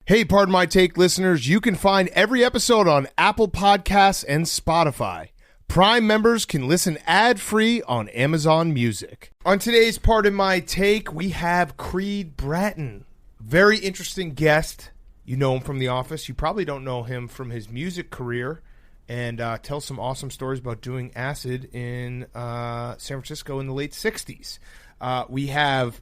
Hey, Pardon My Take listeners, you can find every episode on Apple Podcasts and Spotify. Prime members can listen ad-free on Amazon Music. On today's Pardon My Take, we have Creed Bratton. Very interesting guest. You know him from The Office. You probably don't know him from his music career, and tells some awesome stories about doing acid in San Francisco in the late 60s. We have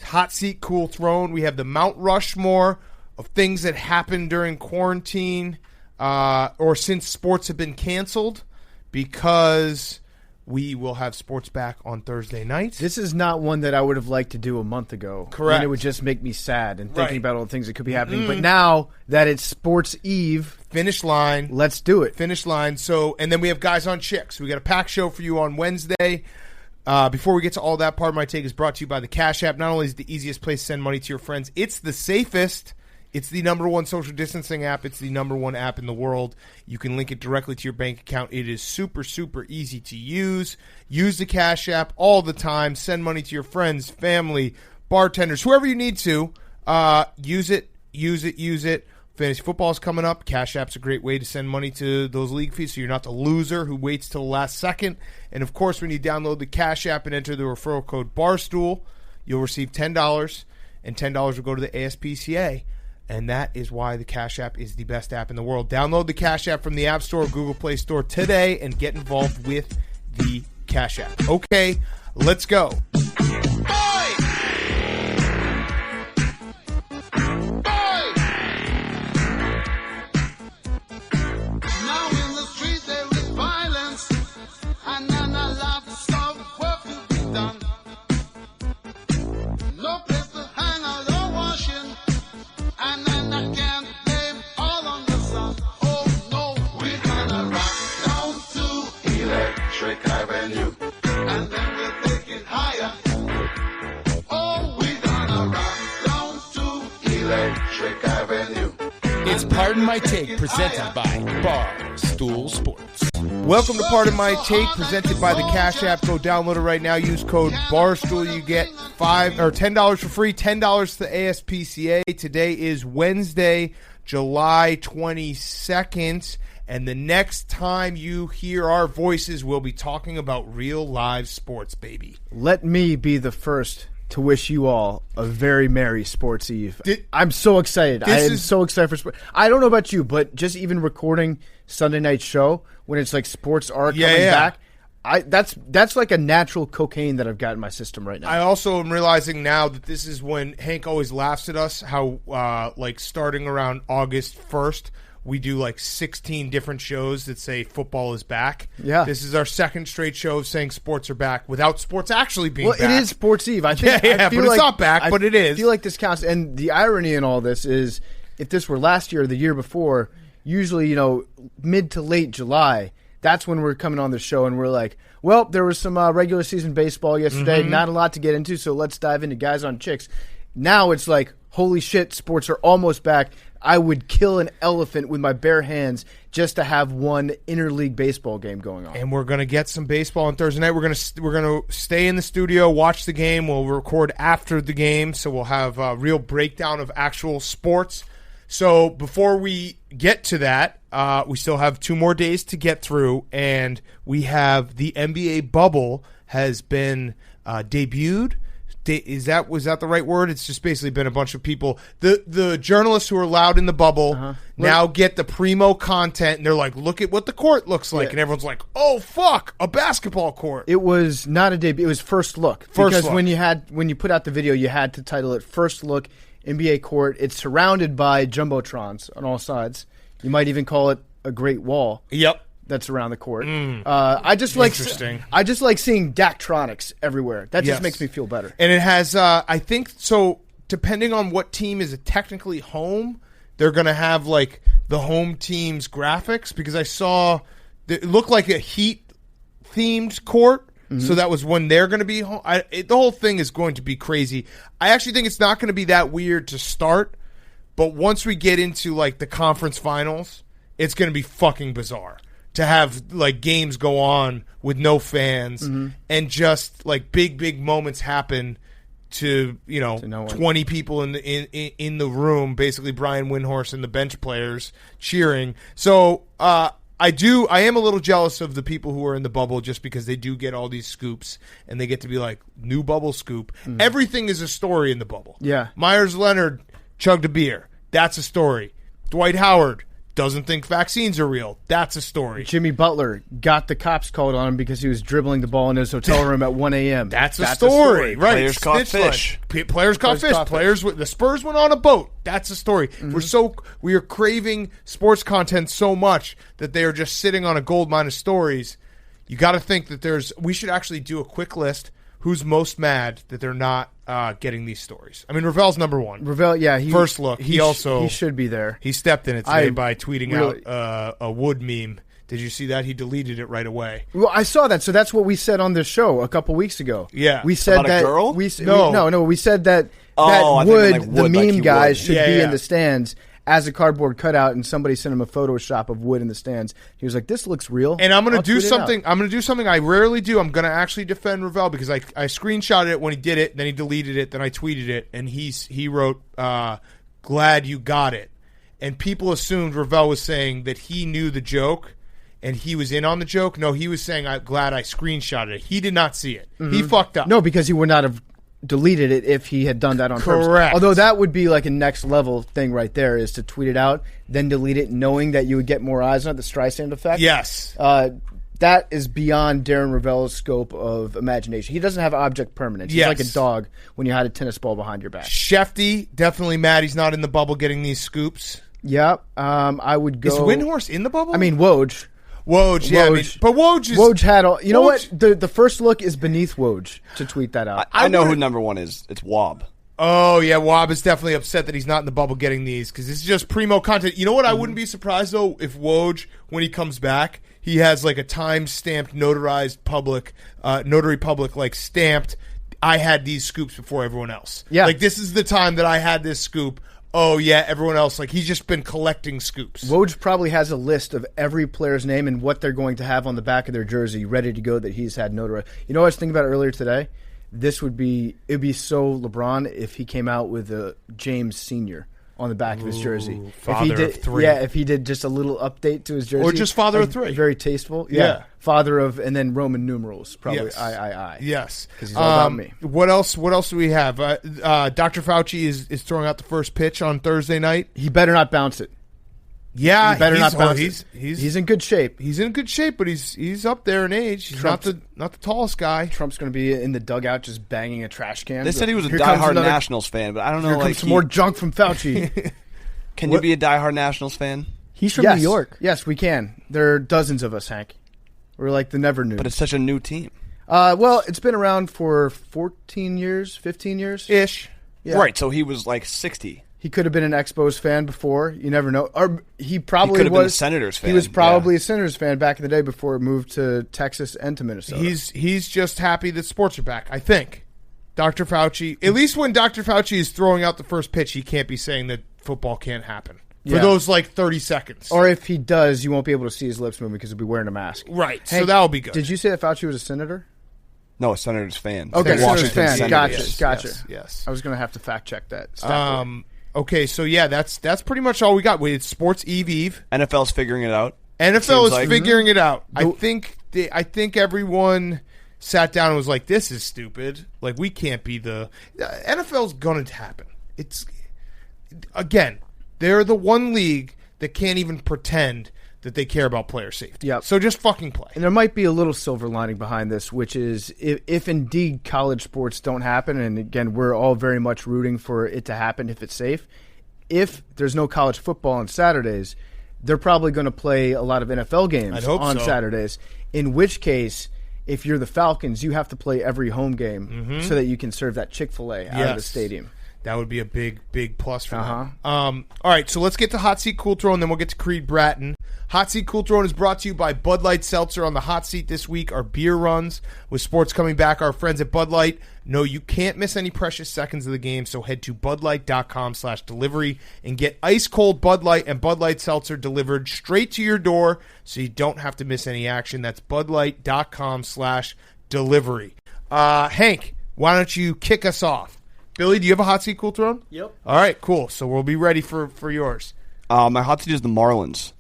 Hot Seat, Cool Throne. We have the Mt Rushmore of things that happened during quarantine or since sports have been canceled, because we will have sports back on Thursday night. This is not one that I would have liked to do a month ago. Correct. And it would just make me sad and thinking about all the things that could be happening. But now that it's Sports Eve. Finish line. Let's do it. Finish line. So, and then we have Guys on Chicks. We got a packed show for you on Wednesday. Before we get to all that, Pardon My Take is brought to you by the Cash App. Not only is it the easiest place to send money to your friends, it's the safest. It's the number one social distancing app. It's the number one app in the world. You can link it directly to your bank account. It is super, super easy to use. Use the Cash App all the time. Send money to your friends, family, bartenders, whoever you need to. Use it. Fantasy football is coming up. Cash App's a great way to send money to those league fees so you're not the loser who waits till the last second. And, of course, when you download the Cash App and enter the referral code BARSTOOL, you'll receive $10, and $10 will go to the ASPCA. And that is why the Cash App is the best app in the world. Download the Cash App from the App Store or Google Play Store today and get involved with the Cash App. Okay, let's go. It's Pardon My Take, presented by Barstool Sports. Welcome to Pardon My Take, presented by the Cash App. Go download it right now. Use code BARSTOOL. You get $10 for free, $10 to the ASPCA. Today is Wednesday, July 22nd, and the next time you hear our voices, we'll be talking about real live sports, baby. Let me be the first to wish you all a very merry Sports Eve. I'm so excited. I am so excited for sports. I don't know about you, but just even recording Sunday night show when it's like sports are coming back, that's like a natural cocaine that I've got in my system right now. I also am realizing now that this is when Hank always laughs at us, how like starting around August 1st, we do like 16 different shows that say football is back. Yeah. This is our second straight show of saying sports are back without sports actually being back. Well, it is Sports Eve. I think, but it's not back, but it is. I feel like this counts. And the irony in all this is, if this were last year or the year before, usually, mid to late July, that's when we're coming on the show and we're like, well, there was some regular season baseball yesterday, not a lot to get into, so let's dive into Guys on Chicks. Now it's like, holy shit, sports are almost back. I would kill an elephant with my bare hands just to have one interleague baseball game going on. And we're going to get some baseball on Thursday night. We're going to stay in the studio, watch the game. We'll record after the game, so we'll have a real breakdown of actual sports. So before we get to that, we still have 2 more days to get through, and we have the NBA bubble has been debuted. Was that the right word? It's just basically been a bunch of people. The journalists who are allowed in the bubble now get the primo content, and they're like, look at what the court looks like. And everyone's like, oh, fuck, a basketball court. It was not a debut. It was First Look. Because when you put out the video, you had to title it First Look NBA Court. It's surrounded by jumbotrons on all sides. You might even call it a Great Wall. Yep. That's around the court. I just like seeing Daktronics everywhere. That just makes me feel better. And it has, I think, so depending on what team is technically home, they're going to have like the home team's graphics, because I saw it looked like a Heat themed court. So that was when they're going to be home. The whole thing is going to be crazy. I actually think it's not going to be that weird to start, but once we get into like the conference finals, it's going to be fucking bizarre to have like games go on with no fans and just like big moments happen to no one. 20 people in the room, basically Brian Windhorst and the bench players cheering. So I am a little jealous of the people who are in the bubble just because they do get all these scoops and they get to be like, new bubble scoop. Everything is a story in the bubble. Yeah. Myers Leonard chugged a beer. That's a story. Dwight Howard doesn't think vaccines are real. That's a story. Jimmy Butler got the cops called on him because he was dribbling the ball in his hotel room at 1 a.m. That's a story. Right. Players caught fish. Players caught fish. The Spurs went on a boat. That's a story. We are craving sports content so much that they are just sitting on a gold mine of stories. You got to think that we should actually do a quick list. Who's most mad that they're not getting these stories? I mean, Ravel's number one. Ravel, yeah. First look. He should be there. He stepped in it today by tweeting out a Wood meme. Did you see that? He deleted it right away. Well, I saw that. So that's what we said on this show a couple weeks ago. Yeah. We said About that a girl? We said that I Wood, think the Wood, meme like you guys, would. should be in the stands as a cardboard cutout, and somebody sent him a Photoshop of Wood in the stands. He was like, "This looks real." And I'm going to I'll do tweet it something. out. I'm going to do something I rarely do. I'm going to actually defend Ravel because I screenshotted it when he did it, then he deleted it, then I tweeted it, and he wrote, "Glad you got it." And people assumed Ravel was saying that he knew the joke and he was in on the joke. No, he was saying, "I'm glad I screenshotted it." He did not see it. He fucked up. No, because he would not have deleted it if he had done that on purpose. Correct. Although that would be like a next level thing right there, is to tweet it out, then delete it, knowing that you would get more eyes on it, the Streisand effect. Yes. That is beyond Darren Ravel's scope of imagination. He doesn't have object permanence. He's Yes. like a dog when you had a tennis ball behind your back. Shefty, definitely mad he's not in the bubble getting these scoops. Yeah, I would go. Is Windhorst in the bubble? I mean, Woj. Woj, yeah. But Woj had all. You know Woj- what? The first look is beneath Woj to tweet that out. I know who number one is. It's Wob. Oh, yeah, Wob is definitely upset that he's not in the bubble getting these because this is just primo content. You know what? I wouldn't be surprised, though, if Woj, when he comes back, he has like a time-stamped, notarized notary public, like stamped, I had these scoops before everyone else. Yeah. Like, this is the time that I had this scoop. Oh, yeah, everyone else, like, he's just been collecting scoops. Woj probably has a list of every player's name and what they're going to have on the back of their jersey ready to go that he's had notarized. You know what I was thinking about earlier today? It'd be so LeBron if he came out with a James Sr. on the back of his jersey. Father of three. Yeah, if he did just a little update to his jersey. Or just father like, of three. Very tasteful. Yeah. Father of, and then Roman numerals, probably Yes. I. Yes. Because he's all about me. What else do we have? Dr. Fauci is throwing out the first pitch on Thursday night. He better not bounce it. Yeah, He better not bounce it. He's He's in good shape. He's in good shape, but he's up there in age. He's not the tallest guy. Trump's going to be in the dugout just banging a trash can. They said he was a Here comes diehard another- Nationals fan, but I don't know. Here Like comes some more junk from Fauci. can you be a diehard Nationals fan? He's from Yes. New York. Yes, we can. There are dozens of us, Hank. We're like the never knew. But it's such a new team. Well, it's been around for 14 years, 15 years. Ish. Yeah. Right, so he was like 60. He could have been an Expos fan before. You never know. Or he probably could have been a was Senators fan, He was probably yeah. a Senators fan back in the day before it moved to Texas and to Minnesota. He's just happy that sports are back, I think. Dr. Fauci, at least when Dr. Fauci is throwing out the first pitch, he can't be saying that football can't happen. For Yeah. those like 30 seconds. Or if he does, you won't be able to see his lips moving because he'll be wearing a mask. Right, so Hank, that'll be good. Did you say that Fauci was a senator? No, a Senators fan. Okay, Senators Washington fan. Senators. Gotcha. Yes. I was going to have to fact check that. Okay, so yeah, that's pretty much all we got. It's Sports Eve. NFL's figuring it out. NFL is Seems like- figuring it out. I think everyone sat down and was like, "This is stupid. Like, we can't be the NFL's going to happen." It's again, they're the one league that can't even pretend that they care about player safety. Yep. So just fucking play. And there might be a little silver lining behind this, which is if indeed college sports don't happen, and again, we're all very much rooting for it to happen if it's safe, if there's no college football on Saturdays, they're probably going to play a lot of NFL games I'd hope on so. Saturdays, in which case, if you're the Falcons, you have to play every home game so that you can serve that Chick-fil-A out of the Yes. stadium. That would be a big plus for them. All right, so let's get to Hot Seat Cool Throw, and then we'll get to Creed Bratton. Hot Seat Cool Throw is brought to you by Bud Light Seltzer. On the hot seat this week are beer runs. With sports coming back, our friends at Bud Light know you can't miss any precious seconds of the game, so head to budlight.com/delivery and get ice-cold Bud Light and Bud Light Seltzer delivered straight to your door so you don't have to miss any action. That's budlight.com/delivery. Hank, why don't you kick us off? Billy, do you have a hot seat, Cool Throne? Yep. All right, cool. So we'll be ready for yours. My hot seat is the Marlins.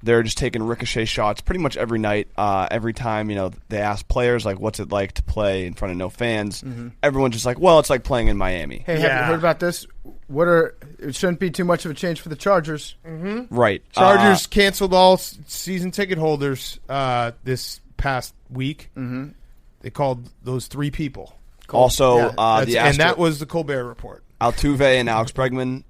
They're just taking ricochet shots pretty much every night. Every time, they ask players, like, what's it like to play in front of no fans? Everyone's just like, well, it's like playing in Miami. Hey, have you heard about this? It shouldn't be too much of a change for the Chargers. Right. Chargers canceled all season ticket holders this past week. They called those 3 people. Also, that was the Colbert Report. Altuve and Alex Bregman,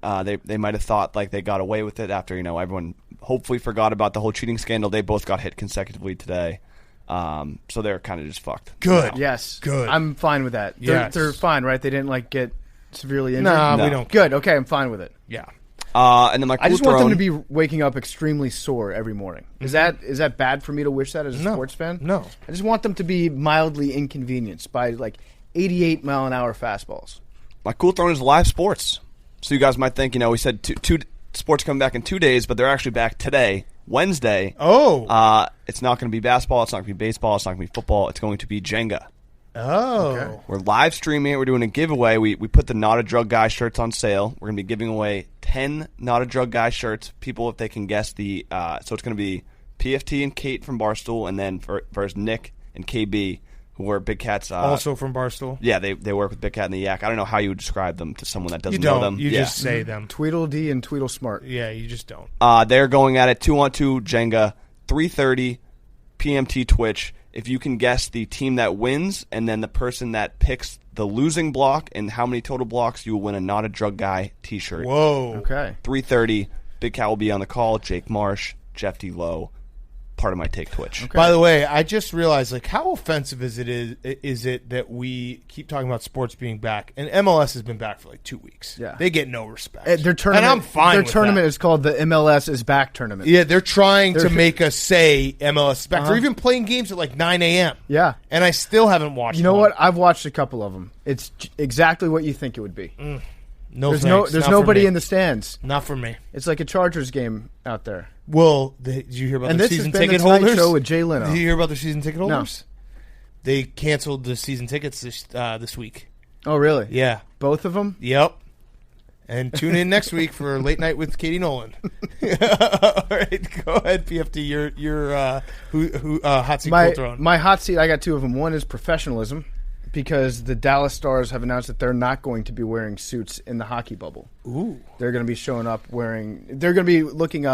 they might have thought like they got away with it after everyone hopefully forgot about the whole cheating scandal. They both got hit consecutively today, so they're kind of just fucked. Good, yes, good. I'm fine with that. They're fine, right? They didn't get severely injured. No, we don't. Good. Okay, I'm fine with it. Yeah. And then I just want them to be waking up extremely sore every morning. Is that bad for me to wish that as a sports fan? No. I just want them to be mildly inconvenienced by like 88 mile an hour fastballs. My Cool Throne is live sports. So you guys might think, we said two sports coming back in 2 days, but they're actually back today, Wednesday. Oh. It's not going to be basketball. It's not going to be baseball. It's not going to be football. It's going to be Jenga. Oh. Okay. We're live streaming it. We're doing a giveaway. We put the Not a Drug Guy shirts on sale. We're going to be giving away 10 Not a Drug Guy shirts. People, if they can guess so it's going to be PFT and Kate from Barstool, and then versus Nick and KB, who wear Big Cat's. Also from Barstool? Yeah, they work with Big Cat and the Yak. I don't know how you would describe them to someone that doesn't You don't. know them. You just say them. Tweedledee and Tweedlesmart. Yeah, you just don't. They're going at it 2-on-2 Jenga, 3:30 PMT Twitch. If you can guess the team that wins and then the person that picks the losing block and how many total blocks, you will win a Not a Drug Guy t-shirt. Whoa. Okay. 3:30, Big Cat will be on the call, Jake Marsh, Jeff D. Lowe, part of my Take Twitch. Okay. By the way, I just realized, how offensive is it that we keep talking about sports being back, and MLS has been back for 2 weeks. Yeah. They get no respect. Their tournament, and I'm fine Their with tournament that. is called the MLS is back tournament. Yeah, they're trying to make us say MLS is back. They're even playing games at 9 a.m. Yeah. And I still haven't watched You know one. what? I've watched a couple of them. It's exactly what you think it would be. No There's thanks. there's Not nobody for me. in the stands. Not for me. It's like a Chargers game out there. Well, did you hear about And their this has season been the ticket Tonight holders? Show with Jay Leno. Did you hear about their season ticket holders? They canceled the season tickets this week. Oh, really? Yeah. Both of them? Yep. And tune in next week for Late Night with Katie Nolan. All right, go ahead, PFT. Your hot seat Cool Throne. My hot seat, I got 2 of them. One is professionalism, because the Dallas Stars have announced that they're not going to be wearing suits in the hockey bubble. Ooh. They're going to be showing up they're going to be looking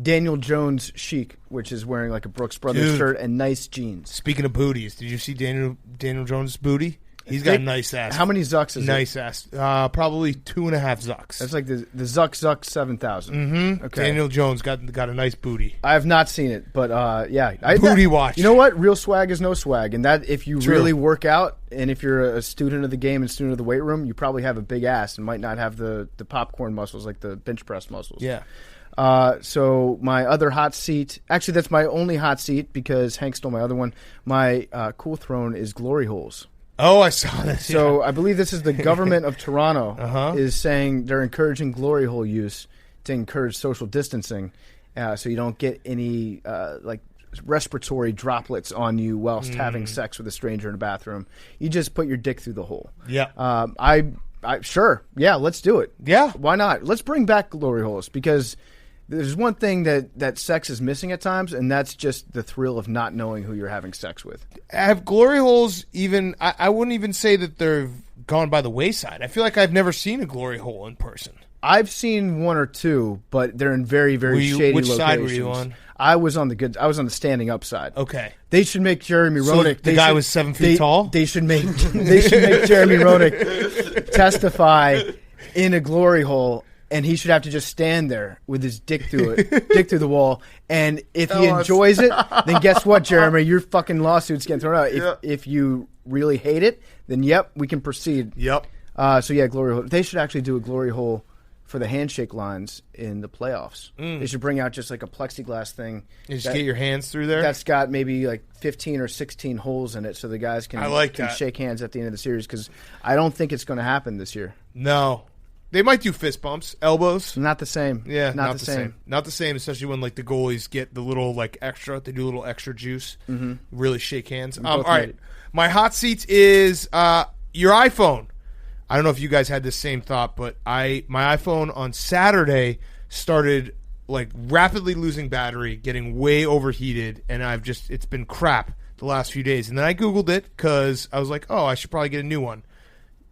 Daniel Jones chic, which is wearing like a Brooks Brothers Dude. shirt and nice jeans. Speaking of booties, did you see Daniel Jones' booty? He's got a nice ass. How many Zucks is nice ass. Probably 2.5 Zucks. That's like the Zuck 7000. Mm-hmm. Okay. Daniel Jones got a nice booty. I have not seen it, but yeah. Booty watch. You know what? Real swag is no swag. And that if you True. really work out and if you're a student of the game and student of the weight room, you probably have a big ass and might not have the popcorn muscles like the bench press muscles. Yeah. So my other hot seat, actually that's my only hot seat because Hank stole my other one. My Cool Throne is glory holes. Oh, I saw this. So I believe this is the government of Toronto is saying they're encouraging glory hole use to encourage social distancing, so you don't get any respiratory droplets on you whilst having sex with a stranger in a bathroom. You just put your dick through the hole. Yeah. I sure, yeah, let's do it. Yeah. Why not? Let's bring back glory holes because there's one thing that sex is missing at times, and that's just the thrill of not knowing who you're having sex with. Have glory holes even... I wouldn't even say that they've gone by the wayside. I feel like I've never seen a glory hole in person. I've seen 1 or 2, but they're in very, very shady which locations. side were you on? I was on the standing up side. Okay. They should make Jeremy Roenick. The guy was 7 feet tall? They should make Jeremy Roenick testify in a glory hole. And he should have to just stand there with his dick through the wall. And if he enjoys it, then guess what, Jeremy? Your fucking lawsuit's getting thrown out. If you really hate it, then yep, we can proceed. Yep. So yeah, glory hole. They should actually do a glory hole for the handshake lines in the playoffs. They should bring out just like a plexiglass thing. You just get your hands through there? That's got maybe like 15 or 16 holes in it, so the guys can shake hands at the end of the series. Because I don't think it's going to happen this year. No. They might do fist bumps, elbows. Not the same. Yeah, not the same. Not the same, especially when the goalies get the little extra. They do a little extra juice. Really shake hands. All right, my hot seat is your iPhone. I don't know if you guys had the same thought, but my iPhone on Saturday started like rapidly losing battery, getting way overheated, and it's been crap the last few days. And then I Googled it because I was like, oh, I should probably get a new one.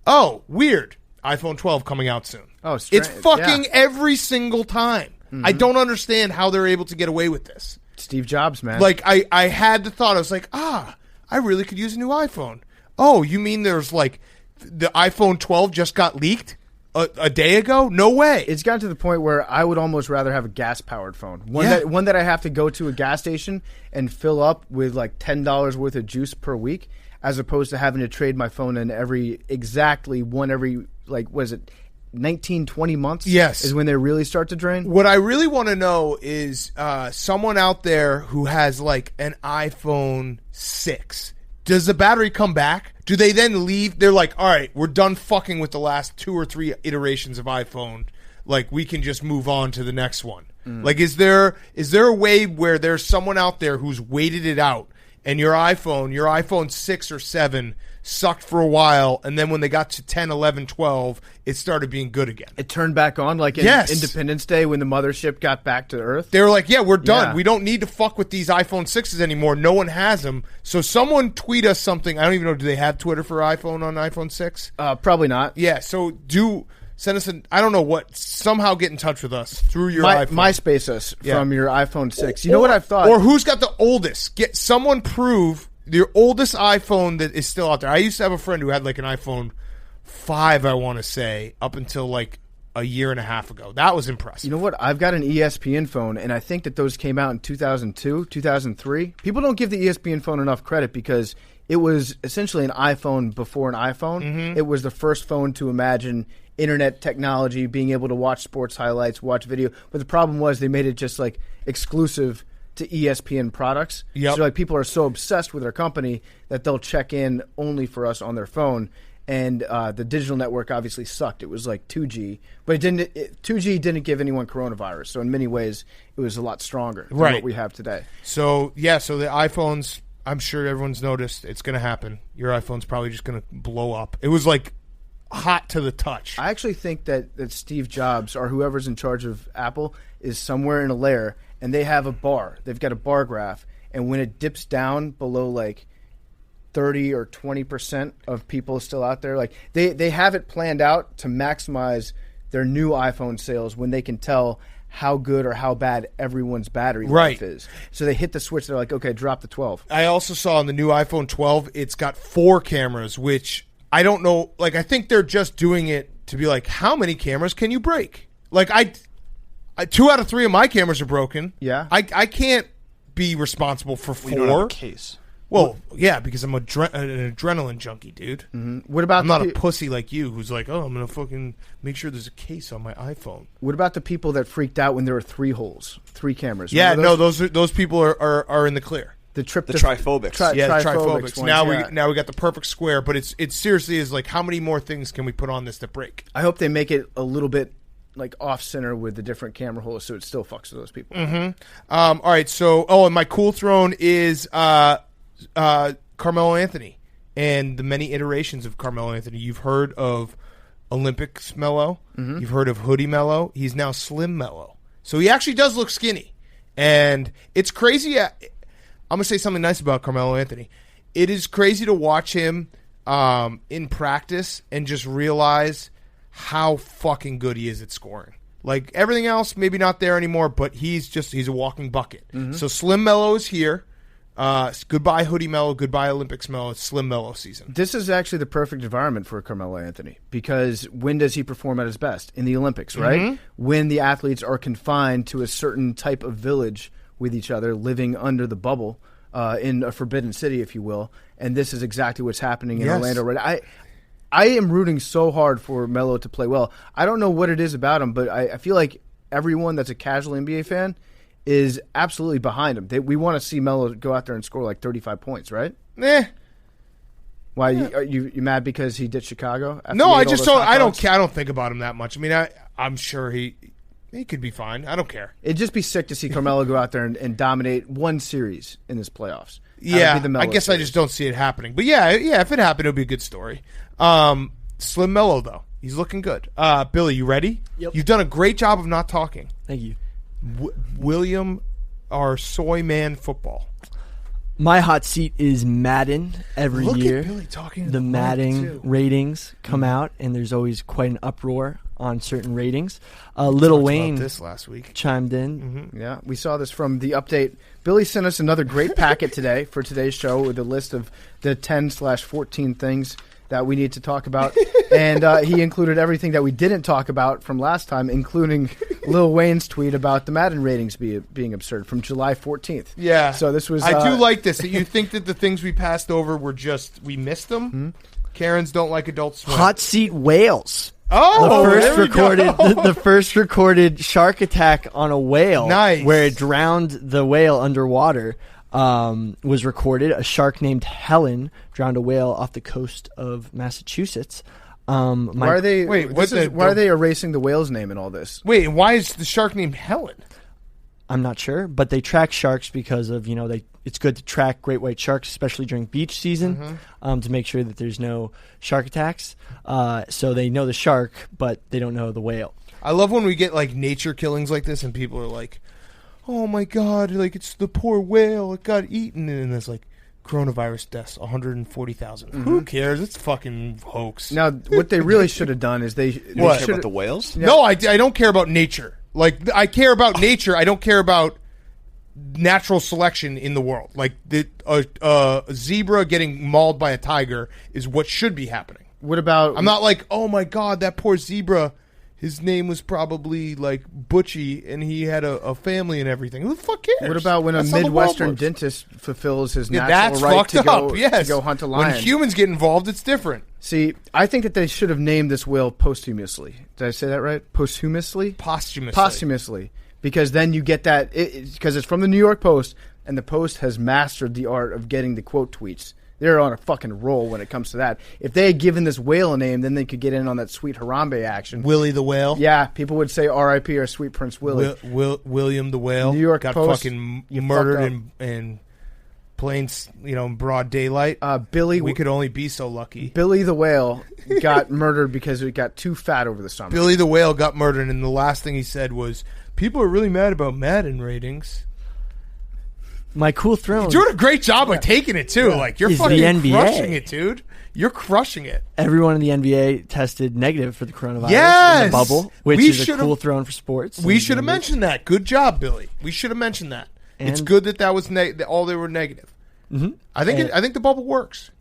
Oh, weird. iPhone 12 coming out soon. Oh, it's fucking every single time. Mm-hmm. I don't understand how they're able to get away with this. Steve Jobs, man. Like, I had the thought. I was like, I really could use a new iPhone. Oh, you mean there's like the iPhone 12 just got leaked a day ago? No way. It's gotten to the point where I would almost rather have a gas-powered phone. One that I have to go to a gas station and fill up with like $10 worth of juice per week, as opposed to having to trade my phone in every 19, 20 months? Yes. Is when they really start to drain? What I really want to know is someone out there who has like an iPhone 6. Does the battery come back? Do they then leave? They're like, all right, we're done fucking with the last 2 or 3 iterations of iPhone. Like, we can just move on to the next one. Like, is there a way where there's someone out there who's waited it out and your iPhone 6 or 7 sucked for a while, and then when they got to 10, 11, 12, it started being good again? It turned back on, like in Independence Day when the mothership got back to Earth? They were like, yeah, we're done. Yeah. We don't need to fuck with these iPhone 6s anymore. No one has them. So someone tweet us something. I don't even know, do they have Twitter for iPhone on iPhone 6? Probably not. Yeah, so send us I don't know what, somehow get in touch with us through your iPhone. MySpace us from your iPhone 6. You know what I've thought? Or who's got the oldest? Get someone prove your oldest iPhone that is still out there. I used to have a friend who had like an iPhone 5, I want to say, up until like a year and a half ago. That was impressive. You know what? I've got an ESPN phone, and I think that those came out in 2002, 2003. People don't give the ESPN phone enough credit because it was essentially an iPhone before an iPhone. Mm-hmm. It was the first phone to imagine internet technology, being able to watch sports highlights, watch video. But the problem was they made it just like exclusive to ESPN products. Yep. So like people are so obsessed with their company that they'll check in only for us on their phone. And the digital network obviously sucked. It was like 2G, but 2G didn't give anyone coronavirus. So in many ways, it was a lot stronger than what we have today. So the iPhones, I'm sure everyone's noticed, it's going to happen. Your iPhone's probably just going to blow up. It was like hot to the touch. I actually think that Steve Jobs or whoever's in charge of Apple is somewhere in a lair, and they have a bar. They've got a bar graph, and when it dips down below like 30 or 20% of people still out there, like they have it planned out to maximize their new iPhone sales when they can tell how good or how bad everyone's battery life is. So they hit the switch. They're like, okay, drop the 12. I also saw on the new iPhone 12, it's got 4 cameras, which I don't know. Like, I think they're just doing it to be like, how many cameras can you break? Like, 2 out of 3 of my cameras are broken. Yeah. I can't be responsible for 4. You don't have a case. Well, yeah, because I'm an adrenaline junkie, dude. Mm-hmm. What about I'm not a pussy like you who's like, oh, I'm going to fucking make sure there's a case on my iPhone. What about the people that freaked out when there were 3 holes, 3 cameras? Yeah, no, those people are in the clear. The triphobics. Triphobics. Now we got the perfect square, but it seriously is like, how many more things can we put on this to break? I hope they make it a little bit like off center with the different camera holes, so it still fucks with those people. Mm-hmm. All right. So, and my cool throne is Carmelo Anthony and the many iterations of Carmelo Anthony. You've heard of Olympics Melo. Mm-hmm. You've heard of Hoodie Melo. He's now Slim Melo. So he actually does look skinny, and it's crazy. I'm gonna say something nice about Carmelo Anthony. It is crazy to watch him in practice and just realize how fucking good he is at scoring. Like, everything else, maybe not there anymore, but he's a walking bucket. Mm-hmm. So Slim Melo is here. Goodbye Hoodie Melo, goodbye Olympics Melo. It's Slim Melo season. This is actually the perfect environment for Carmelo Anthony, because when does he perform at his best? In the Olympics, right? Mm-hmm. When the athletes are confined to a certain type of village with each other, living under the bubble in a forbidden city, if you will. And this is exactly what's happening in Orlando right. I am rooting so hard for Melo to play well. I don't know what it is about him, but I feel like everyone that's a casual NBA fan is absolutely behind him. We want to see Melo go out there and score like 35 points, right? Why are you mad because he did Chicago? No, I just don't. I don't care. I don't think about him that much. I mean, I'm sure he could be fine. I don't care. It'd just be sick to see Carmelo go out there and dominate one series in his playoffs. Yeah, I guess series. I just don't see it happening. But yeah, if it happened, it would be a good story. Slim Melo, though. He's looking good. Billy, you ready? Yep. You've done a great job of not talking. Thank you. William, our soy man football. My hot seat is Madden every Look year. at Billy talking to the mic, Madden too. ratings come out, and there's always quite an uproar on certain ratings. Lil Talked Wayne about this last week. chimed in. Yeah, we saw this from the update. Billy sent us another great packet today for today's show with a list of the 10/14 things that we need to talk about. And he included everything that we didn't talk about from last time, including Lil Wayne's tweet about the Madden ratings being absurd from July 14th. Yeah. So this was... I do like this. That you think that the things we passed over were just, we missed them? Hmm? Karens don't like Adult Swim. Hot seat Whales. Oh, there we The first recorded shark attack on a whale, Nice. where it drowned the whale underwater, was recorded. A shark named Helen drowned a whale off the coast of Massachusetts. Why are they? Wait, why are they erasing the whale's name in all this? Wait, why is the shark named Helen? I'm not sure, but they track sharks because of, it's good to track great white sharks, especially during beach season, to make sure that there's no shark attacks. So they know the shark, but they don't know the whale. I love when we get like nature killings like this and people are like, oh my God, like it's the poor whale, it got eaten. And it's like, coronavirus deaths, 140,000. Who cares? It's fucking hoax. Now, what they really should have done is they What? Care about the whales? No, I don't care about nature. Like, I care about nature. I don't care about natural selection in the world. Like, a zebra getting mauled by a tiger is what should be happening. What about? I'm not like, oh my God, that poor zebra. His name was probably like Butchie, and he had a family and everything. Who the fuck cares? What about when That's a how the world Midwestern works. dentist fulfills his Yeah, natural that's right fucked to go, up. Yes, to go hunt a lion? When humans get involved, it's different. See, I think that they should have named this whale posthumously. Did I say that right? Posthumously? Posthumously. Because then you get that, because it's from the New York Post, and the Post has mastered the art of getting the quote tweets. They're on a fucking roll when it comes to that. If they had given this whale a name, then they could get in on that sweet Harambe action. Willie the whale. Yeah, people would say R.I.P. our sweet Prince Willie. William the whale. New York got Post, fucking you murdered in plain, in broad daylight. Billy, we could only be so lucky. Billy the whale got murdered because it got too fat over the summer. Billy the whale got murdered, and the last thing he said was, "People are really mad about Madden ratings." My cool throne. You're doing a great job by taking it too. Like, you're Is the fucking NBA. crushing it, dude. You're crushing it. Everyone in the NBA tested negative for the coronavirus in Yes! the bubble, which We is a should've- cool throne for sports. We And should have mentioned that. Good job, Billy. We should have mentioned that. It's And- good that was that all they were negative. Mm-hmm. I think the bubble works.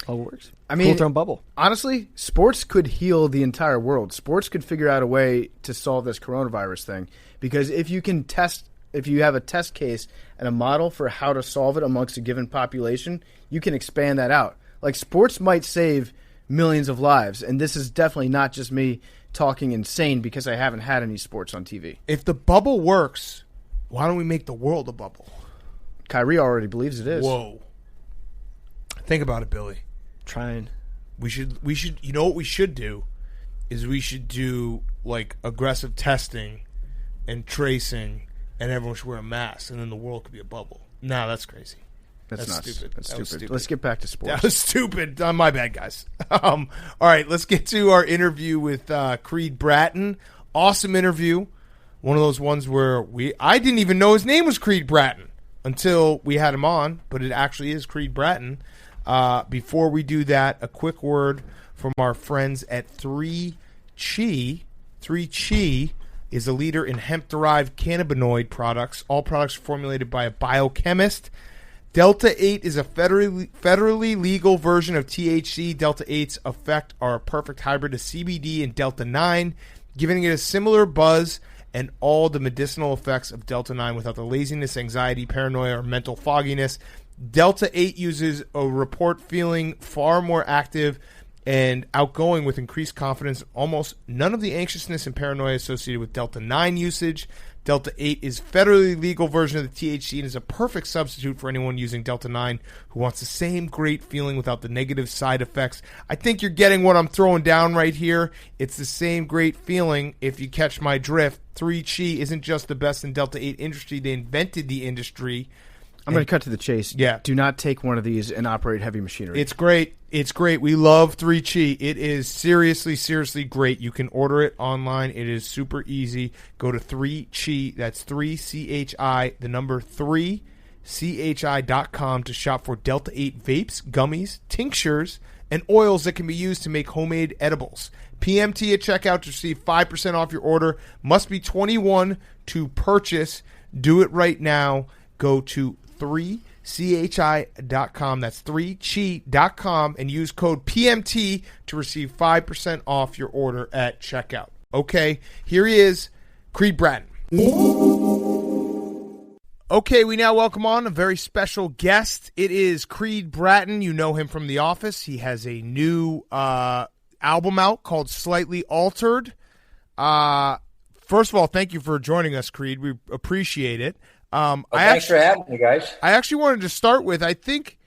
All works. I mean, cool throne bubble. Honestly, sports could heal the entire world. Sports could figure out a way to solve this coronavirus thing, because if you have a test case and a model for how to solve it amongst a given population, you can expand that out. Like, sports might save millions of lives, and this is definitely not just me talking insane because I haven't had any sports on TV. If the bubble works, why don't we make the world a bubble? Kyrie already believes it is. Whoa. Think about it, Billy. Trying. We should you know what we should do is we should do like aggressive testing and tracing, and everyone should wear a mask, and then the world could be a bubble. Nah, that's crazy. That's nuts. stupid. That's That was stupid. stupid. Let's get back to sports. That was stupid. My bad, guys. All right, let's get to our interview with Creed Bratton. Awesome interview. One of those ones where I didn't even know his name was Creed Bratton until we had him on, but it actually is Creed Bratton. Before we do that, a quick word from our friends at 3Chi. 3Chi is a leader in hemp-derived cannabinoid products. All products are formulated by a biochemist. Delta 8 is a federally legal version of THC. Delta 8's effect are a perfect hybrid of CBD and Delta 9, giving it a similar buzz and all the medicinal effects of Delta 9 without the laziness, anxiety, paranoia, or mental fogginess. Delta 8 uses a report feeling far more active and outgoing with increased confidence. Almost none of the anxiousness and paranoia associated with Delta 9 usage. Delta 8 is federally legal version of the THC and is a perfect substitute for anyone using Delta 9 who wants the same great feeling without the negative side effects. I think you're getting what I'm throwing down right here. It's the same great feeling if you catch my drift. 3Chi isn't just the best in Delta 8 industry. They invented the industry. I'm going to cut to the chase. Yeah. Do not take one of these and operate heavy machinery. It's great. It's great. We love 3 Chi. It is seriously great. You can order it online. It is super easy. Go to 3 Chi. That's 3CHI, the number 3CHI.com to shop for Delta 8 vapes, gummies, tinctures, and oils that can be used to make homemade edibles. PMT at checkout to receive 5% off your order. Must be 21 to purchase. Do it right now. Go to 3CHI.com. That's 3chi.com and use code PMT to receive 5% off your order at checkout. Okay, here he is, Creed Bratton. Okay, we now welcome on a very special guest. It is Creed Bratton. You know him from The Office. He has a new album out called Slightly Altered. First of all, thank you for joining us, Creed. We appreciate it. Thanks for having me, guys. I actually wanted to start with, I think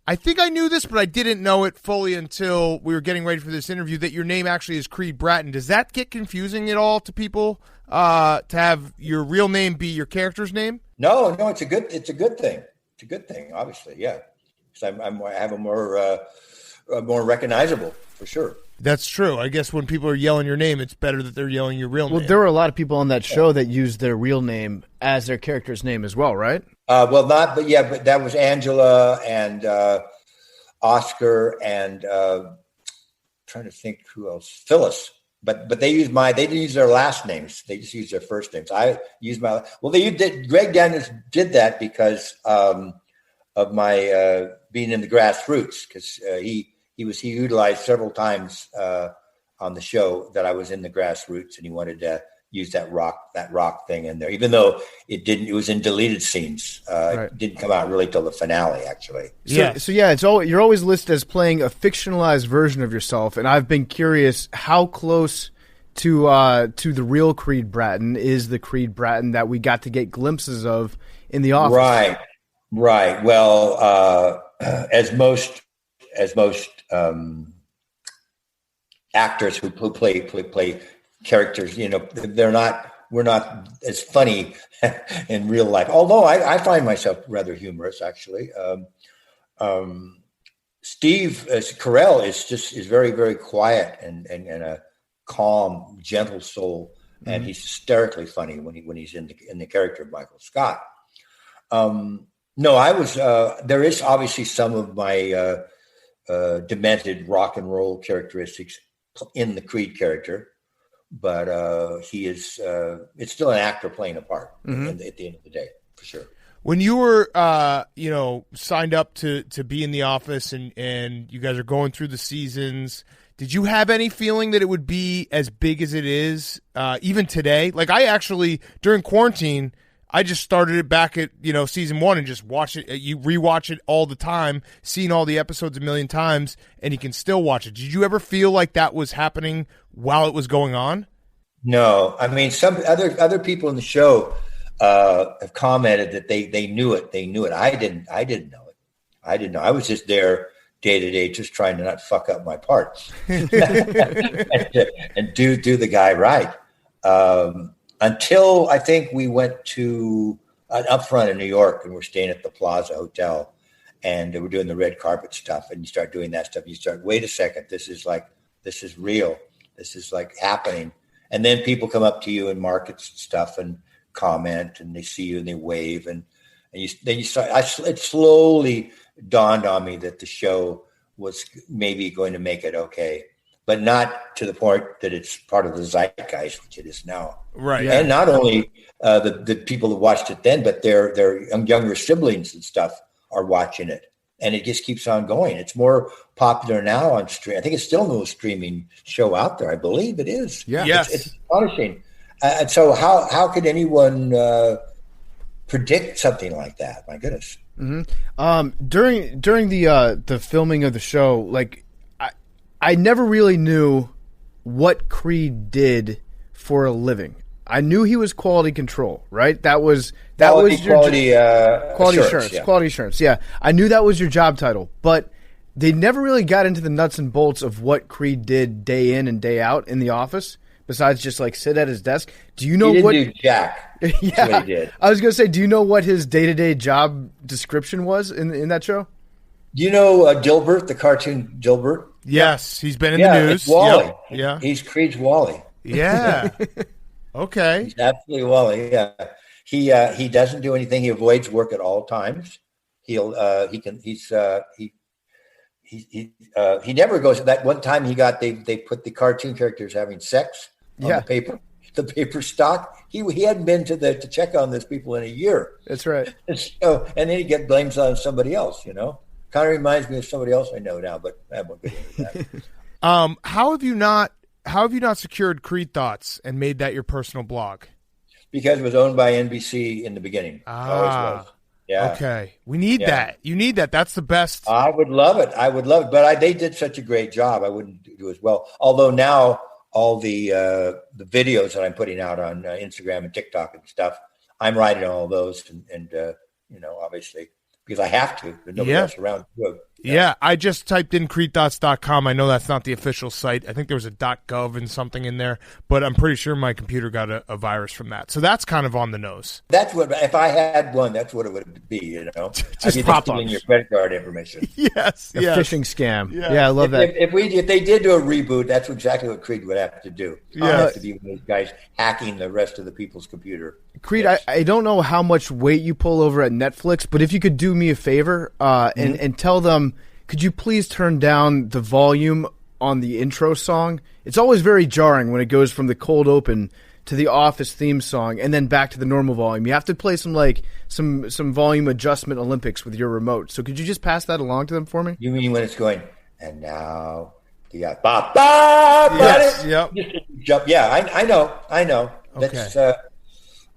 I knew this, but I didn't know it fully until we were getting ready for this interview, that your name actually is Creed Bratton. Does that get confusing at all to people, to have your real name be your character's name? No, it's a good thing. It's a good thing, obviously, yeah. Because I have a more recognizable, for sure. That's true. I guess when people are yelling your name, it's better that they're yelling your real name. Well, there were a lot of people on that show that used their real name as their character's name as well, right? But that was Angela and Oscar and trying to think who else, Phyllis. But they didn't use their last names. They just used their first names. I used Greg Daniels did that because of my being in the Grassroots, because he utilized several times on the show that I was in the Grassroots, and he wanted to use that rock thing in there, even though it was in deleted scenes. Right. It didn't come out really till the finale, actually. So you're always listed as playing a fictionalized version of yourself, and I've been curious how close to the real Creed Bratton is the Creed Bratton that we got to get glimpses of in The Office. Right. Well, as most actors who play characters, we're not as funny in real life. Although I find myself rather humorous, actually. Steve Carell is very, very quiet and a calm, gentle soul, and he's hysterically funny when he's in the character of Michael Scott. There is obviously some of my demented rock and roll characteristics in the Creed character, but he is it's still an actor playing a part at the end of the day, for sure. When you were signed up to be in The Office and you guys are going through the seasons, did you have any feeling that it would be as big as it is even today? Like, I actually, during quarantine, I just started it back at, season 1 and just watch it. You rewatch it all the time, seen all the episodes a million times, and you can still watch it. Did you ever feel like that was happening while it was going on? No. I mean, some other people in the show have commented that they knew it. They knew it. I didn't know it. I didn't know. I was just there day to day, just trying to not fuck up my parts and do the guy right. Until I think we went to an upfront in New York, and we're staying at the Plaza Hotel, and we're doing the red carpet stuff, and you start doing that stuff. You start, wait a second, this is real. This is like happening. And then people come up to you in markets and stuff and comment, and they see you and they wave, and then you start. It slowly dawned on me that the show was maybe going to make it okay, but not to the point that it's part of the zeitgeist, which it is now. Right. And not only the people that watched it then, but their younger siblings and stuff are watching it. And it just keeps on going. It's more popular now on stream. I think it's still the most streaming show out there. I believe it is. Yeah. Yes. It's astonishing. And so how could anyone predict something like that? My goodness. Mm-hmm. During the filming of the show, like I never really knew what Creed did for a living. I knew he was quality control, right? That was your quality assurance. Yeah. Quality assurance. Yeah, I knew that was your job title, but they never really got into the nuts and bolts of what Creed did day in and day out in the office. Besides just like sit at his desk. Do you know he didn't what? Do Jack. Yeah, that's what he did. I was gonna say, do you know what his day-to-day job description was in that show? Do you know Dilbert, the cartoon Dilbert? Yes, he's been in the news. It's Wally. Yep. Yeah, he's Creed's Wally. Yeah. Okay. He's absolutely Wally. Yeah. He doesn't do anything. He avoids work at all times. He never goes. That one time they put the cartoon characters having sex on the paper stock. He hadn't been to check on those people in a year. That's right. And then he blames on somebody else. Kind of reminds me of somebody else I know now, but I won't get into that. How have you not secured Creed Thoughts and made that your personal blog? Because it was owned by NBC in the beginning. Always was. Yeah. Okay. We need that. You need that. That's the best. I would love it. But they did such a great job. I wouldn't do as well. Although now all the videos that I'm putting out on Instagram and TikTok and stuff, I'm writing all those and obviously because I have to. There's nobody else around to do it. Yeah, I just typed in creedthoughts.com. I know that's not the official site. I think there was a .gov and something in there, but I'm pretty sure my computer got a virus from that. So that's kind of on the nose. That's what, if I had one, that's what it would be, Just pop in your credit card information. Yes. A phishing scam. Yeah, I love that. If they did do a reboot, that's exactly what Creed would have to do. Yeah. Have to be one of those guys hacking the rest of the people's computer. Creed, yes. I don't know how much weight you pull over at Netflix, but if you could do me a favor and tell them, could you please turn down the volume on the intro song? It's always very jarring when it goes from the cold open to the Office theme song and then back to the normal volume. You have to play some volume adjustment Olympics with your remote. So could you just pass that along to them for me? You mean when it's going, and now you got bop, bop, yes, yep. Jump. Yeah, I know. Okay. That's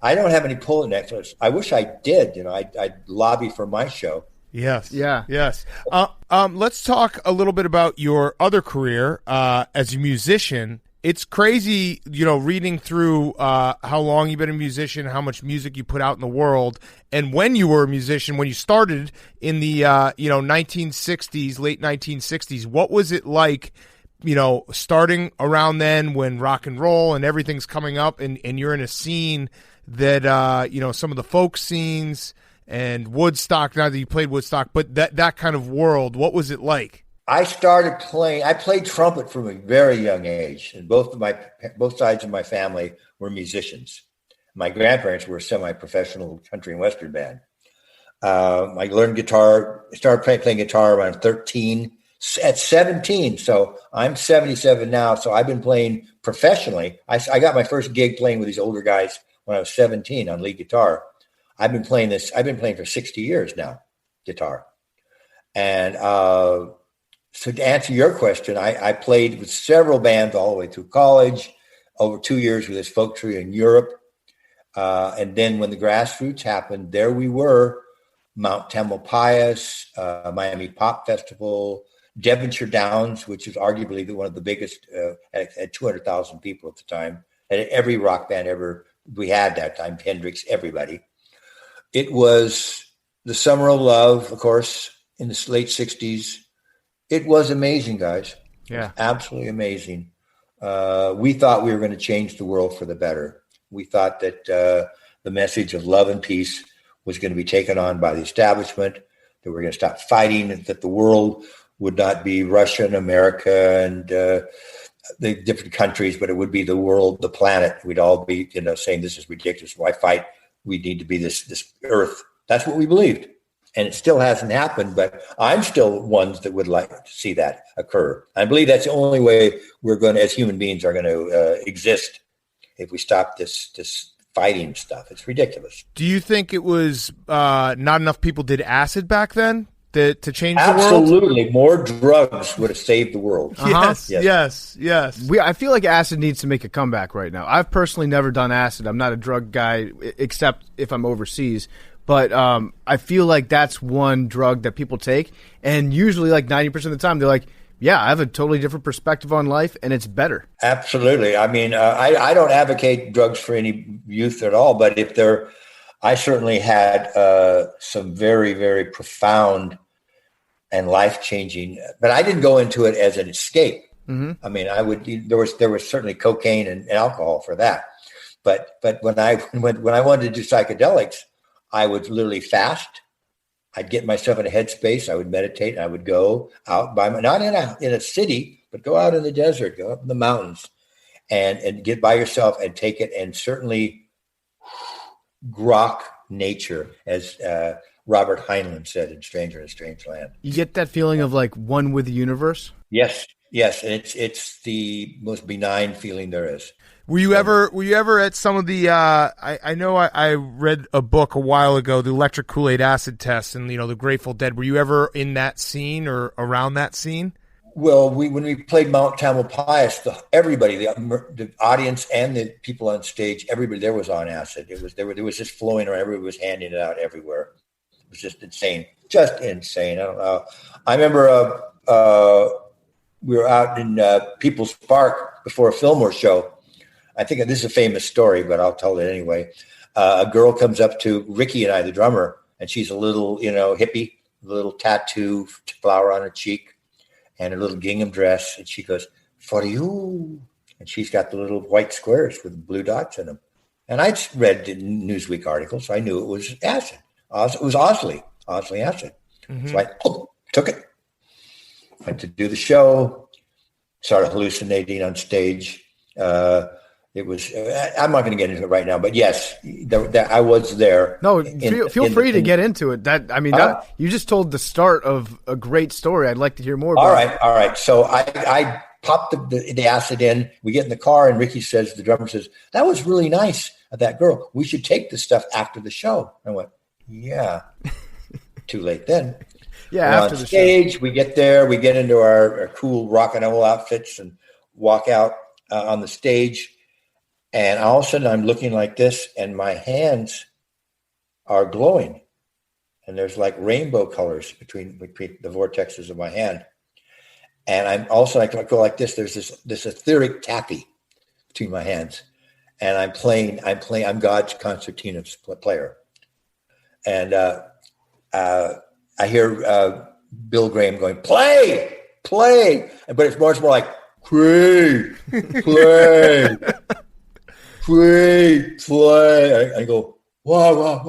I don't have any pull in that. I wish I did. I'd lobby for my show. Yes. Yeah. Yes. Let's talk a little bit about your other career as a musician. It's crazy, reading through how long you've been a musician, how much music you put out in the world, and when you were a musician, when you started in the 1960s, late 1960s. What was it like, starting around then when rock and roll and everything's coming up, and you're in a scene that some of the folk scenes and Woodstock, not that you played Woodstock, but that kind of world, what was it like? I played trumpet from a very young age, and both sides of my family were musicians. My grandparents were a semi-professional country and western band. I learned guitar, started playing guitar around 13, at 17. So I'm 77 now. So I've been playing professionally. I got my first gig playing with these older guys when I was 17 on lead guitar. I've been playing for 60 years now, guitar. And so to answer your question, I played with several bands all the way through college, over 2 years with this folk trio in Europe. And then when the Grassroots happened, there we were, Mount Tamalpais, Miami Pop Festival, Devonshire Downs, which is arguably one of the biggest, had 200,000 people at the time. And every rock band ever we had that time, Hendrix, everybody. It was the Summer of Love, of course, in the late 60s. It was amazing, guys. Yeah. Absolutely amazing. We thought we were going to change the world for the better. We thought that the message of love and peace was going to be taken on by the establishment, that we're going to stop fighting, that the world would not be Russia and America and the different countries, but it would be the world, the planet. We'd all be, saying this is ridiculous. Why fight? We need to be this earth. That's what we believed. And it still hasn't happened, but I'm still ones that would like to see that occur. I believe that's the only way we're going to, as human beings, are going to exist if we stop this fighting stuff. It's ridiculous. Do you think it was not enough people did acid back then to change the world? Absolutely. More drugs would have saved the world. Yes. I feel like acid needs to make a comeback right now. I've personally never done acid. I'm not a drug guy, except if I'm overseas. But I feel like that's one drug that people take. And usually like 90% of the time, they're like, yeah, I have a totally different perspective on life, and it's better. Absolutely. I mean, I don't advocate drugs for any youth at all. But I certainly had some very, very profound and life-changing. But I didn't go into it as an escape. Mm-hmm. I mean, there was certainly cocaine and alcohol for that. But when I wanted to do psychedelics, I would literally fast I'd get myself in a headspace. I would meditate. And I would go out not in a city, but go out in the desert, go up in the mountains, and get by yourself and take it, and certainly grok nature, as Robert Heinlein said in Stranger in a Strange Land. You get that feeling of like one with the universe? Yes, and it's the most benign feeling there is. Were you ever at some of the? I know I read a book a while ago, the electric Kool-Aid acid test, and the Grateful Dead. Were you ever in that scene or around that scene? Well, when we played Mount Tamalpais, everybody, the audience and the people on stage, everybody there was on acid. It was just flowing around. Everybody was handing it out everywhere. It was just insane. I don't know. I remember we were out in People's Park before a Fillmore show. I think this is a famous story, but I'll tell it anyway. A girl comes up to Ricky and I, the drummer, and she's a little, hippie, a little tattoo flower on her cheek, and a little gingham dress. And she goes, "For you." And she's got the little white squares with blue dots in them. And I'd read the Newsweek article, so I knew it was acid. It was Osley acid. Mm-hmm. So I took it. Went to do the show, started hallucinating on stage. It was, I'm not going to get into it right now, but yes, I was there. No, feel free to get into it. You just told the start of a great story. I'd like to hear more about it. All right. So I popped the acid in. We get in the car, and Ricky says, the drummer says, "That was really nice of that girl. We should take this stuff after the show." I went, "Yeah." Too late then. Yeah, we're after on the stage, show. we get there, we get into our cool rock and roll outfits and walk out on the stage. And all of a sudden I'm looking like this, and my hands are glowing. And there's like rainbow colors between the vortexes of my hand. And I'm also, I go like this. There's this etheric taffy between my hands. And I'm God's concertina player. And I hear Bill Graham going, play. But it's more like, play. I go, wah.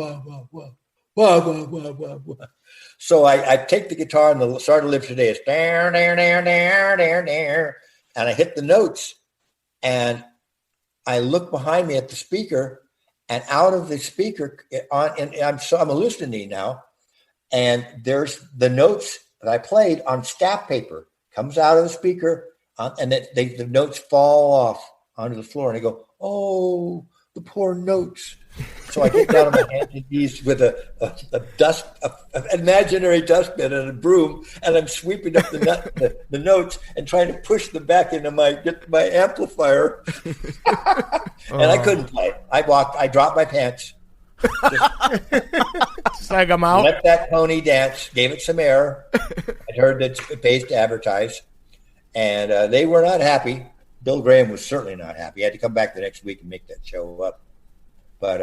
So I take the guitar, and the start of Live Today is there, and I hit the notes, and I look behind me at the speaker, and out of the speaker and I'm hallucinating now, and there's the notes that I played on staff paper comes out of the speaker, and the notes fall off onto the floor, and I go, "Oh, the poor notes." So I get down on my hands and knees with an imaginary dustbin and a broom, and I'm sweeping up the notes and trying to push them back into my amplifier. And I couldn't play. I dropped my pants. Just like I'm out. Let that pony dance, gave it some air. I'd heard that it pays to advertise, and they were not happy. Bill Graham was certainly not happy. He had to come back the next week and make that show up. But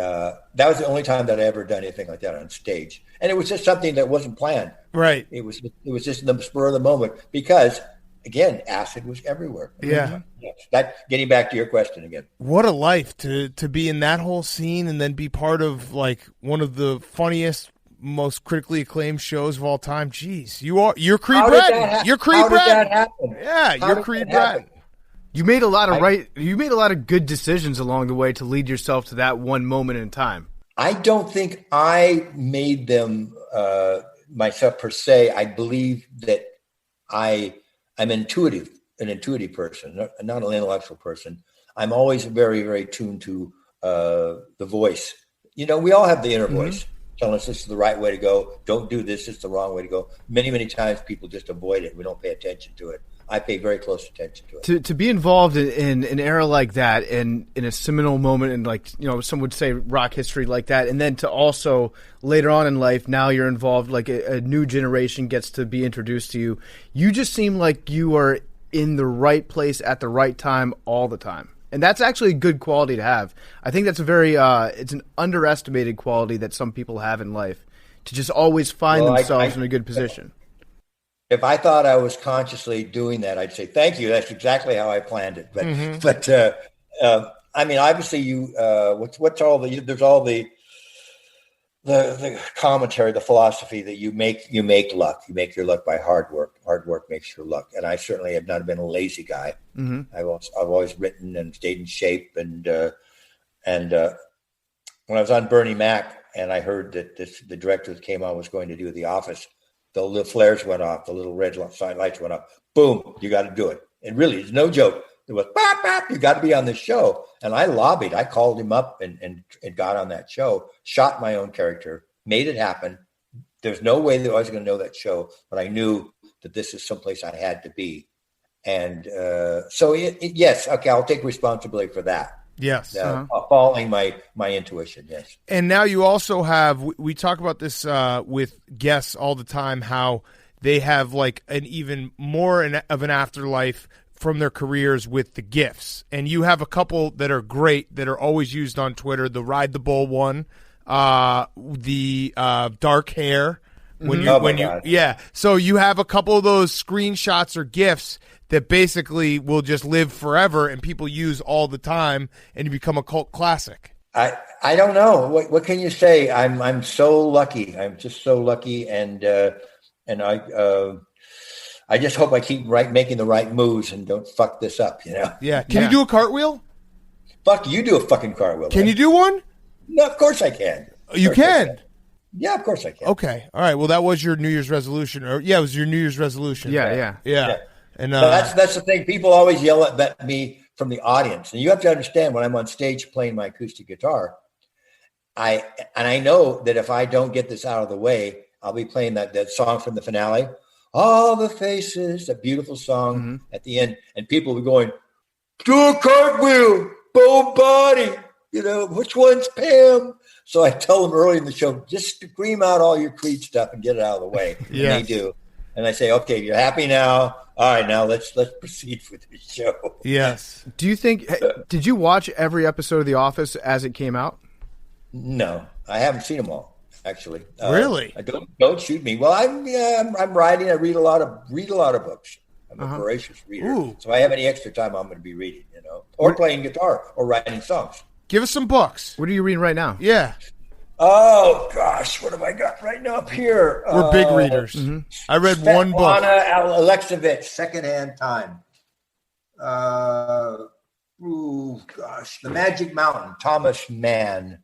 that was the only time that I ever done anything like that on stage. And it was just something that wasn't planned. Right. It was just the spur of the moment because, again, acid was everywhere. Yeah. Yes. Getting back to your question again. What a life to be in that whole scene and then be part of like one of the funniest, most critically acclaimed shows of all time. Jeez, you're Creed Bratton. You're Creed Bratton. How did that happen? Yeah, you're Creed Bratton. You made a lot of good decisions along the way to lead yourself to that one moment in time. I don't think I made them myself per se. I believe that I'm an intuitive person, not an intellectual person. I'm always very, very tuned to the voice. We all have the inner voice telling us this is the right way to go. Don't do this. It's the wrong way to go. Many, many times people just avoid it. We don't pay attention to it. I pay very close attention to it. To be involved in an era like that and in a seminal moment in some would say rock history like that, and then to also later on in life, now you're involved, like a new generation gets to be introduced to you. You just seem like you are in the right place at the right time all the time. And that's actually a good quality to have. I think that's it's an underestimated quality that some people have in life, to just always find themselves in a good position. If I thought I was consciously doing that, I'd say, thank you. That's exactly how I planned it. But I mean, obviously there's all the the commentary, the philosophy that you make luck. You make your luck by hard work. Hard work makes your luck. And I certainly have not been a lazy guy. Mm-hmm. I've always written and stayed in shape. And when I was on Bernie Mac and I heard that the director that came on was going to do The Office, the little flares went off, the little red sign lights went off. Boom, you got to do it. And really, it's no joke. It was bop, bop, you got to be on the show. And I lobbied. I called him up and got on that show, shot my own character, made it happen. There's no way that I was going to know that show, but I knew that this is someplace I had to be. And yes, okay, I'll take responsibility for that. Yes. Following my intuition, yes. And now you also have, we talk about this with guests all the time, how they have like an even more of an afterlife from their careers with the gifts. And you have a couple that are great that are always used on Twitter, the Ride the Bull one, the dark hair. So you have a couple of those screenshots or gifs that basically will just live forever and people use all the time and you become a cult classic. I don't know. What can you say? I'm so lucky. I'm just so lucky. And I just hope I keep making the right moves and don't fuck this up, you know? Yeah. Can you do a cartwheel? Fuck, you do a fucking cartwheel. Can you do one? No, of course I can. You can? Yeah, of course I can. Okay. All right. Well, that was your New Year's resolution. It was your New Year's resolution. Yeah. And that's the thing. People always yell at me from the audience. And you have to understand, when I'm on stage playing my acoustic guitar, I know that if I don't get this out of the way, I'll be playing that song from the finale, All the Faces, that beautiful song at the end, and people will be going, do a cartwheel, bow body, you know, which one's Pam? So I tell them early in the show, just scream out all your Creed stuff and get it out of the way. Yeah. And they do. And I say, okay, you're happy now. All right, now let's proceed with the show. Yes. Do you think, did you watch every episode of The Office as it came out? No, I haven't seen them all. Actually, really? Don't shoot me. Well, I'm writing. I read a lot of books. I'm a voracious reader. So if I have any extra time, I'm going to be reading, you know, or playing guitar or writing songs. Give us some books. What are you reading right now? Yeah. Oh gosh, what have I got right now up here? We're big readers. I read one book. Alexovich, Secondhand Time. The Magic Mountain, Thomas Mann.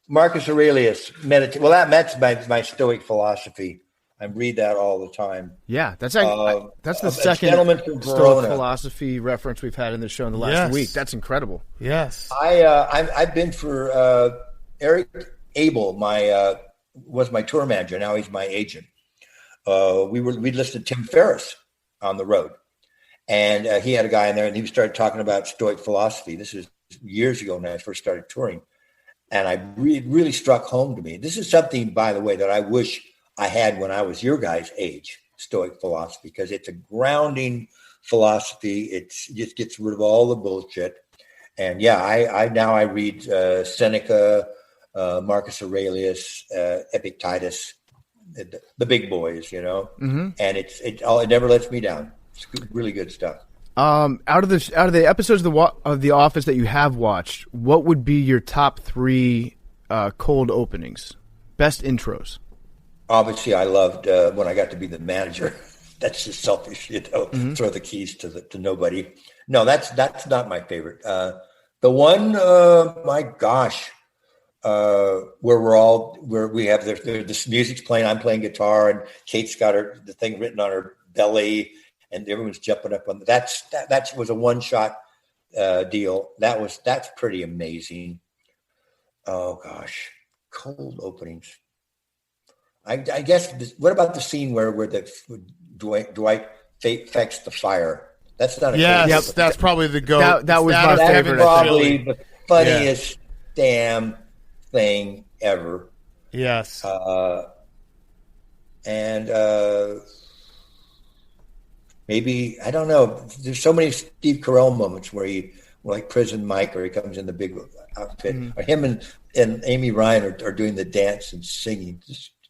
Marcus Aurelius, Well, that's my Stoic philosophy. I read that all the time. Yeah, that's the second Stoic philosophy reference we've had in the show in the last week. That's incredible. Yes, I've been for Eric Abel. Was my tour manager. Now he's my agent. We listed Tim Ferriss on the road, and he had a guy in there, and he started talking about Stoic philosophy. This is years ago when I first started touring. And I really struck home to me. This is something, by the way, that I wish I had when I was your guys' age, Stoic philosophy, because it's a grounding philosophy. It just gets rid of all the bullshit. And yeah, I read Seneca, Marcus Aurelius, Epictetus, the big boys, you know. And it never lets me down. It's really good stuff. Out of the episodes of the Office that you have watched, what would be your top 3 cold openings, best intros? Obviously, I loved when I got to be the manager. That's just selfish, you know. Throw the keys to nobody. No, that's not my favorite. The one, my gosh, where we have this music's playing, I'm playing guitar, and Kate's got the thing written on her belly. And everyone's jumping up on that was a one-shot deal. That's pretty amazing. Oh gosh, cold openings. I guess. What about the scene where Dwight affects the fire? That's not a that's probably the goat. That was my favorite. That's probably the funniest damn thing ever. Yes. Maybe, I don't know. There's so many Steve Carell moments where like Prison Mike, or he comes in the big outfit, or him and Amy Ryan are doing the dance and singing.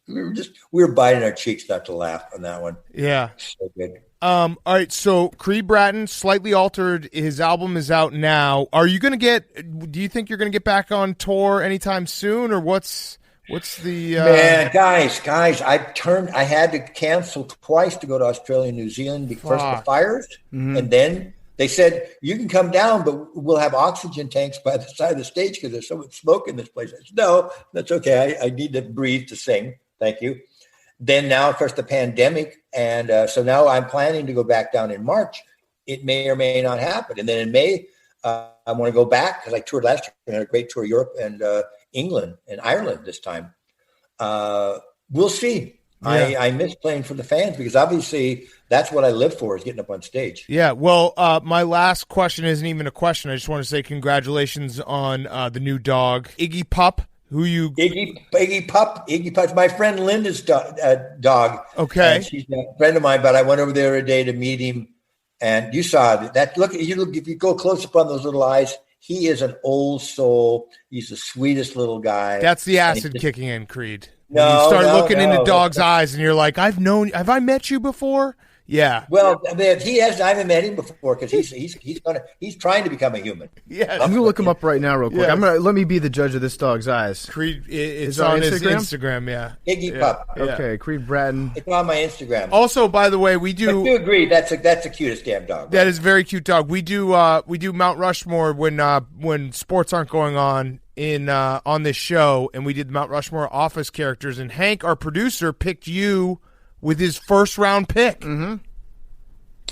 We were biting our cheeks not to laugh on that one. Yeah. So good. All right. So Creed Bratton, Slightly Altered, his album is out now. Do you think you're going to get back on tour anytime soon, or what's What's the Man, guys, I had to cancel twice to go to Australia and New Zealand because of the fires. And then they said, you can come down, but we'll have oxygen tanks by the side of the stage because there's so much smoke in this place. I said, no, that's okay. I need to breathe to sing. Thank you. Then now, of course, the pandemic. And so now I'm planning to go back down in March. It may or may not happen. And then in May, I want to go back because I toured last year. I had a great tour of Europe and England and Ireland this time. We'll see. Yeah. I miss playing for the fans because obviously that's what I live for is getting up on stage. Yeah. Well, my last question isn't even a question. I just want to say congratulations on the new dog, Iggy Pup. Iggy Pup's my friend Linda's dog. Okay. And she's a friend of mine, but I went over there a day to meet him. And you saw that. Look, if you go close up on those little eyes, he is an old soul. He's the sweetest little guy. That's the acid kicking in, Creed. No, when you start looking into dogs' eyes, and you're like, have I met you before? Yeah. Well, he has. I haven't met him before because he's trying to become a human. Yeah. I'm gonna look him up right now, real quick. Yeah. Let me be the judge of this dog's eyes. Creed, it's on his Instagram. Yeah. Iggy Pup. Okay, Creed Bratton. It's on my Instagram. Also, by the way, we do. I do agree. That's the cutest damn dog. Right? That is a very cute dog. We do Mt Rushmore when sports aren't going on on this show, and we did the Mt Rushmore office characters, and Hank, our producer, picked you with his first round pick. Mm-hmm.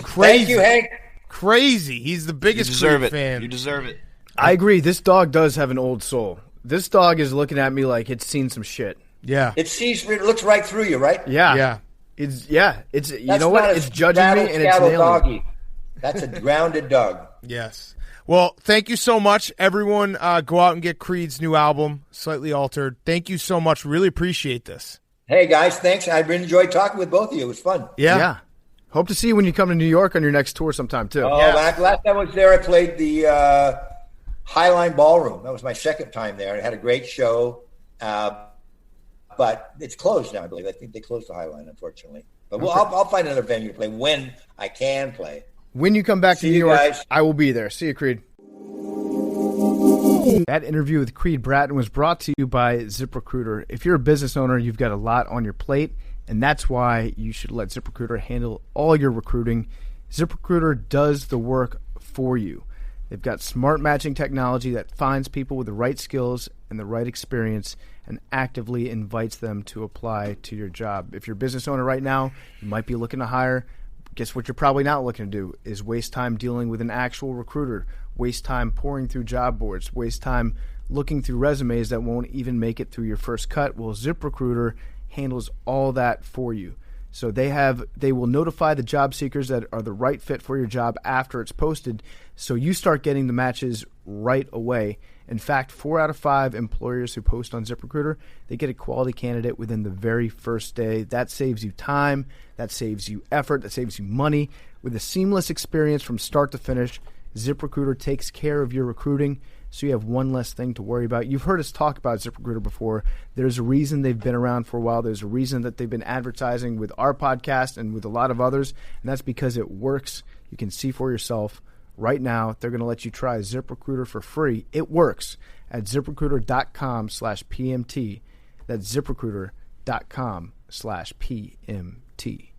Crazy. Thank you, Hank. Crazy. He's the biggest Creed fan. You deserve it. I agree. This dog does have an old soul. This dog is looking at me like it's seen some shit. Yeah. It looks right through you, right? Yeah. Yeah. It's you know what? It's judging me and it's nailing doggy. That's a grounded dog. Yes. Well, thank you so much. Everyone go out and get Creed's new album, Slightly Altered. Thank you so much. Really appreciate this. Hey, guys, thanks. I really enjoyed talking with both of you. It was fun. Yeah. Hope to see you when you come to New York on your next tour sometime, too. Oh, yeah. Last time I was there, I played the Highline Ballroom. That was my second time there. It had a great show, but it's closed now, I believe. I think they closed the Highline, unfortunately. But I'll find another venue to play when I can play. When you come back to New York, guys. I will be there. See you, Creed. That interview with Creed Bratton was brought to you by ZipRecruiter. If you're a business owner, you've got a lot on your plate, and that's why you should let ZipRecruiter handle all your recruiting. ZipRecruiter does the work for you. They've got smart matching technology that finds people with the right skills and the right experience and actively invites them to apply to your job. If you're a business owner right now, you might be looking to hire. Guess what you're probably not looking to do is waste time dealing with an actual recruiter, waste time pouring through job boards, waste time looking through resumes that won't even make it through your first cut. Well, ZipRecruiter handles all that for you. So they will notify the job seekers that are the right fit for your job after it's posted, so you start getting the matches right away. In fact, 4 out of 5 employers who post on ZipRecruiter, they get a quality candidate within the very first day. That saves you time, that saves you effort, that saves you money. With a seamless experience from start to finish, ZipRecruiter takes care of your recruiting, so you have one less thing to worry about. You've heard us talk about ZipRecruiter before. There's a reason they've been around for a while. There's a reason that they've been advertising with our podcast and with a lot of others, and that's because it works. You can see for yourself. Right now, they're going to let you try ZipRecruiter for free. It works at ZipRecruiter.com/PMT. That's ZipRecruiter.com/PMT.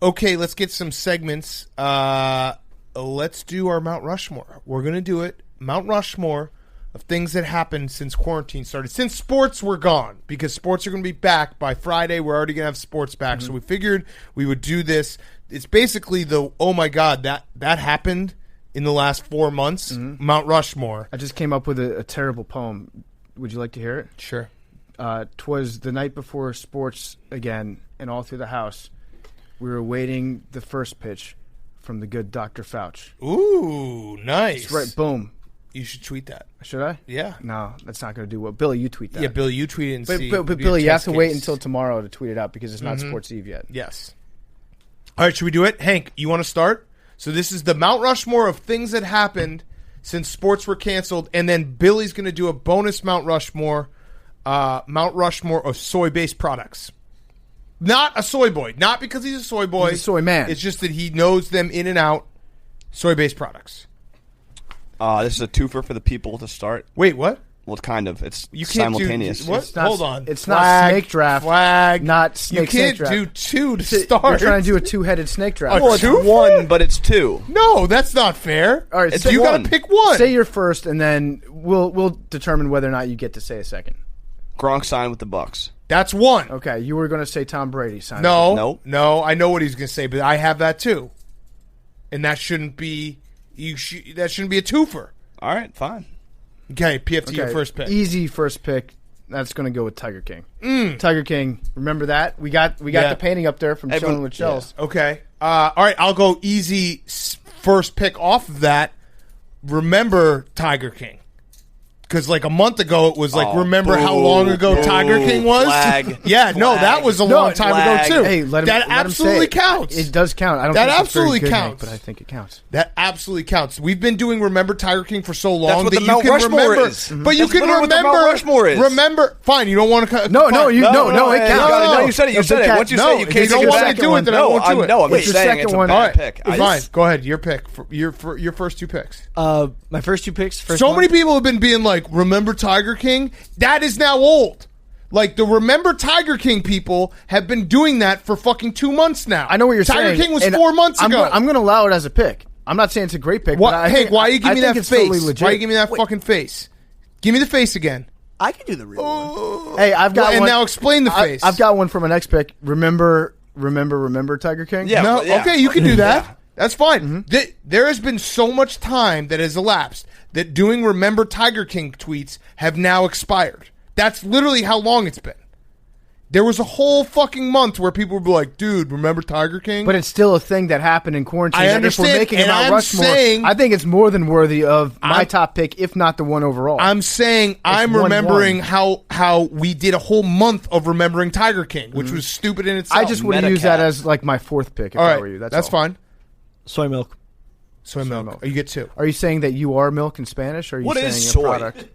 Okay, let's get some segments. Let's do our Mount Rushmore. We're going to do it. Mount Rushmore of things that happened since quarantine started. Since sports were gone, because sports are going to be back by Friday. We're already going to have sports back. Mm-hmm. So we figured we would do this. It's basically oh my God, that happened in the last 4 months. Mm-hmm. Mount Rushmore. I just came up with a terrible poem. Would you like to hear it? Sure. 'Twas the night before sports again, and all through the house, we were waiting the first pitch from the good Dr. Fauci. Ooh, nice. That's right, boom. You should tweet that. Should I? Yeah. No, that's not going to do well. Billy, you tweet that. Yeah, Billy, you tweet it and see. But Billy, you have to wait until tomorrow to tweet it out because it's not Sports Eve yet. Yes. All right, should we do it? Hank, you want to start? So this is the Mount Rushmore of things that happened since sports were canceled, and then Billy's going to do a bonus Mount Rushmore of soy-based products. Not a soy boy. Not because he's a soy boy. He's a soy man. It's just that he knows them in and out. Soy-based products. This is a twofer for the people to start. Wait, what? Well, it's kind of. It's You can't simultaneous. do what? It's not- Hold on. it's not snake draft. Flag. Not snake You can't draft. do two to You're start. trying to do a two-headed snake draft. Oh, Well, it's Two? one, but it's two. No, that's not fair. All right, It's say, You got one. to pick one. say your first, and then we'll determine whether or not you get to say a second. Gronk signed with the Bucks. That's one. Okay, you were going to say Tom Brady signed. No, Nope. no. I know what he's going to say, but I have that too, and that shouldn't be. That shouldn't be a twofer. All right, fine. Okay, PFT, your Okay, first pick. Easy first pick. That's going to go with Tiger King. Tiger King. Remember that? We got Yeah. the painting up there from Everyone- Chilling with Shells. Okay. All right, I'll go easy first pick off of that. Remember Tiger King. Because like a month ago, it was like, Oh, remember how boo, long ago boo, Tiger King was? flag, Yeah, no, that flag. was a No, long time flag. ago too. Hey, let him, that let him say absolutely it. counts. It does count. I don't That think it's very absolutely good, Hank, counts. but I think it counts. That absolutely counts. We've been doing Remember Tiger King for so long what that the you Mount can Rushmore remember. is. But you That's can literally what the remember. Mount Rushmore is. Remember. Fine. You don't want to. No, it counts. you got it. No, you said it. You said it. Once you No, say it, you if can't you don't take want it me back. to do it, then I won't do it. No, I'm What's just your saying second it's a one? bad All right, pick. fine. Go ahead. Your pick. Your first two picks. My first two picks. First So one, many people have been being like, "Remember Tiger King?" That is now old. Like the Remember Tiger King people have been doing that for fucking 2 months now. I know what you're Tiger saying. King was and 4 months ago. I'm going to allow it as a pick. I'm not saying it's a great pick. What, but I Hank? think, Why you give I me think that it's totally face? legit. Why you give me that fucking face? Give me the face again. I can do the real one. Hey, I've got Well, and one. now explain the face. I've got one for my next pick. Remember Tiger King? Yeah. No, yeah. okay, you can do that. That's fine. There has been so much time that has elapsed that doing Remember Tiger King tweets have now expired. That's literally how long it's been. There was a whole fucking month where people would be like, dude, remember Tiger King? But it's still a thing that happened in quarantine. I and if we're understand, making and a Mount I'm Rushmore, saying- I think it's more than worthy of my I'm- top pick, if not the one overall. I'm saying I'm 1-1. remembering how we did a whole month of remembering Tiger King, which was stupid in itself. I just would use that as like my fourth pick if all I right. were you. That's all. fine. Soy milk. Soy milk. Oh, you get two. Are you saying that you are milk in Spanish, or are you What saying is a soy? product?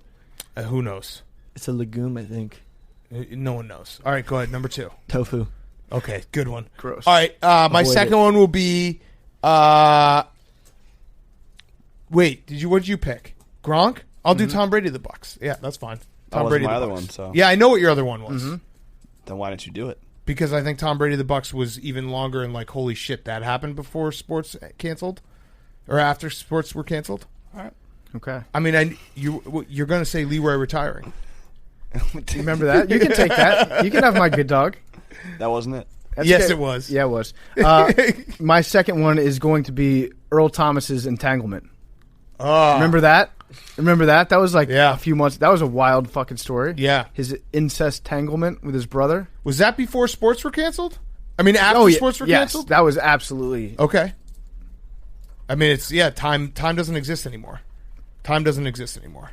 Who knows? It's a legume, I think. No one knows. All right, go ahead. Number two. Tofu. Okay, good one. Gross. All right, my Avoid second it. one will be. Wait, what did you pick? Gronk? I'll do Tom Brady the Bucks. Yeah, that's fine. That Tom wasn't Brady my the other Bucks. one, so Yeah, I know what your other one was then why didn't you do it? because I think Tom Brady the Bucks was even longer and like holy shit that happened before sports canceled or after sports were canceled. Okay. I mean, you're going to say Leroy retiring. Remember that? You can take that. You can have my good dog. That wasn't it. That's Yes, okay. it was. Yeah, it was. My second one is going to be Earl Thomas's entanglement. Remember that? That was like Yeah. a few months. That was a wild fucking story. Yeah. His incest tanglement with his brother. Was that before sports were canceled? I mean, after sports were yes, canceled? that was absolutely. Okay. I mean, it's time doesn't exist anymore. Time doesn't exist anymore.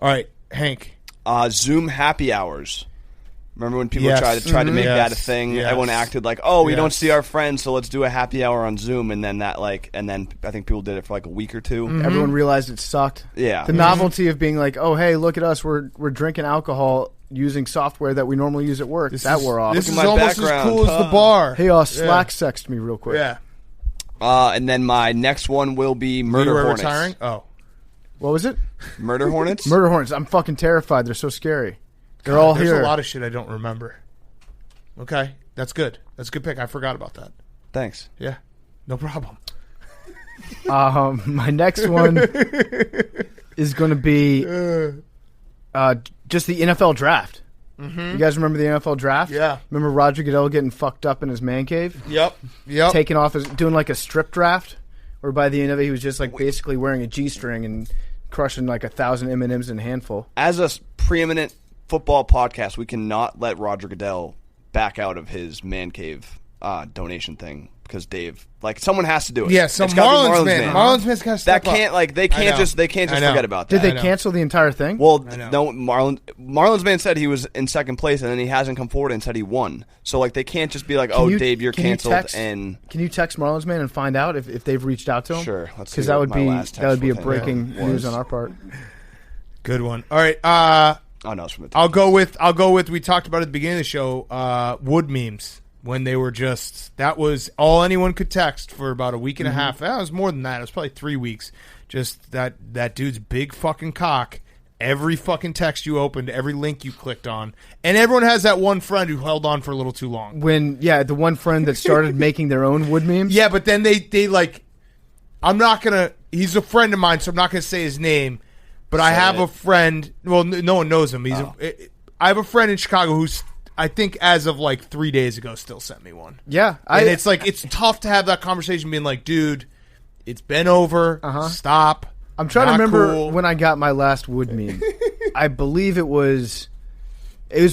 All right, Hank. Zoom happy hours. Remember when people Yes. tried to make Yes. that a thing? Yes. Everyone acted like, "Oh, we don't Yes. see our friends, so let's do a happy hour on Zoom." And then and then I think people did it for like a week or two. Everyone realized it sucked. Yeah. The novelty of being like, oh, hey, look at us. We're drinking alcohol using software that we normally use at work. That wore off. This Look is at my almost background. as cool as the bar. Hey, Slack sexed me real quick. Yeah. And then my next one will be Murder Leroy Hornets. retiring? Oh. What was it? Murder Hornets. Murder Hornets. I'm fucking terrified. They're so scary. They're all There's here. a lot of shit I don't remember. Okay. That's good. That's a good pick. I forgot about that. Thanks. Yeah. No problem. My next one is going to be just the NFL draft. You guys remember the NFL draft? Yeah. Remember Roger Goodell getting fucked up in his man cave? Yep. Taking off doing like a strip draft, where by the end of it he was just like basically wearing a G-string and crushing like 1,000 M&Ms in a handful. As a preeminent football podcast, we cannot let Roger Goodell back out of his man cave donation thing because Dave, like, someone has to do it. Yeah, some It's gotta be Marlins man. Marlins man's got to step That can't up. like they I can't know. just I know. forget about Did that. they cancel the entire thing? Well, know. no, Marlins man said he was in second place, and then he hasn't come forward and said he won. So like they can't just be like, "Oh, Dave, you're can you canceled." text- And can you text Marlins man and find out if they've reached out to him? Sure, let's see because that what would my be last that would text be a with him breaking was. news on our part. Good one. All right. oh no, it's from the I'll go with. We talked about at the beginning of the show. Wood memes when they were just that was all anyone could text for about a week and a half. That was more than that. It was probably 3 weeks. Just that dude's big fucking cock every fucking text you opened, every link you clicked on, and everyone has that one friend who held on for a little too long. The one friend that started making their own wood memes. Yeah, but then they like, I'm not gonna. He's a friend of mine, so I'm not gonna say his name. But I have a friend. Well, no one knows him. I have a friend in Chicago who's, I think, as of like 3 days ago, still sent me one. Yeah, and it's like it's tough to have that conversation, being like, dude, it's been over. Stop. I'm trying to remember cool. when I got my last wood meme. I believe it was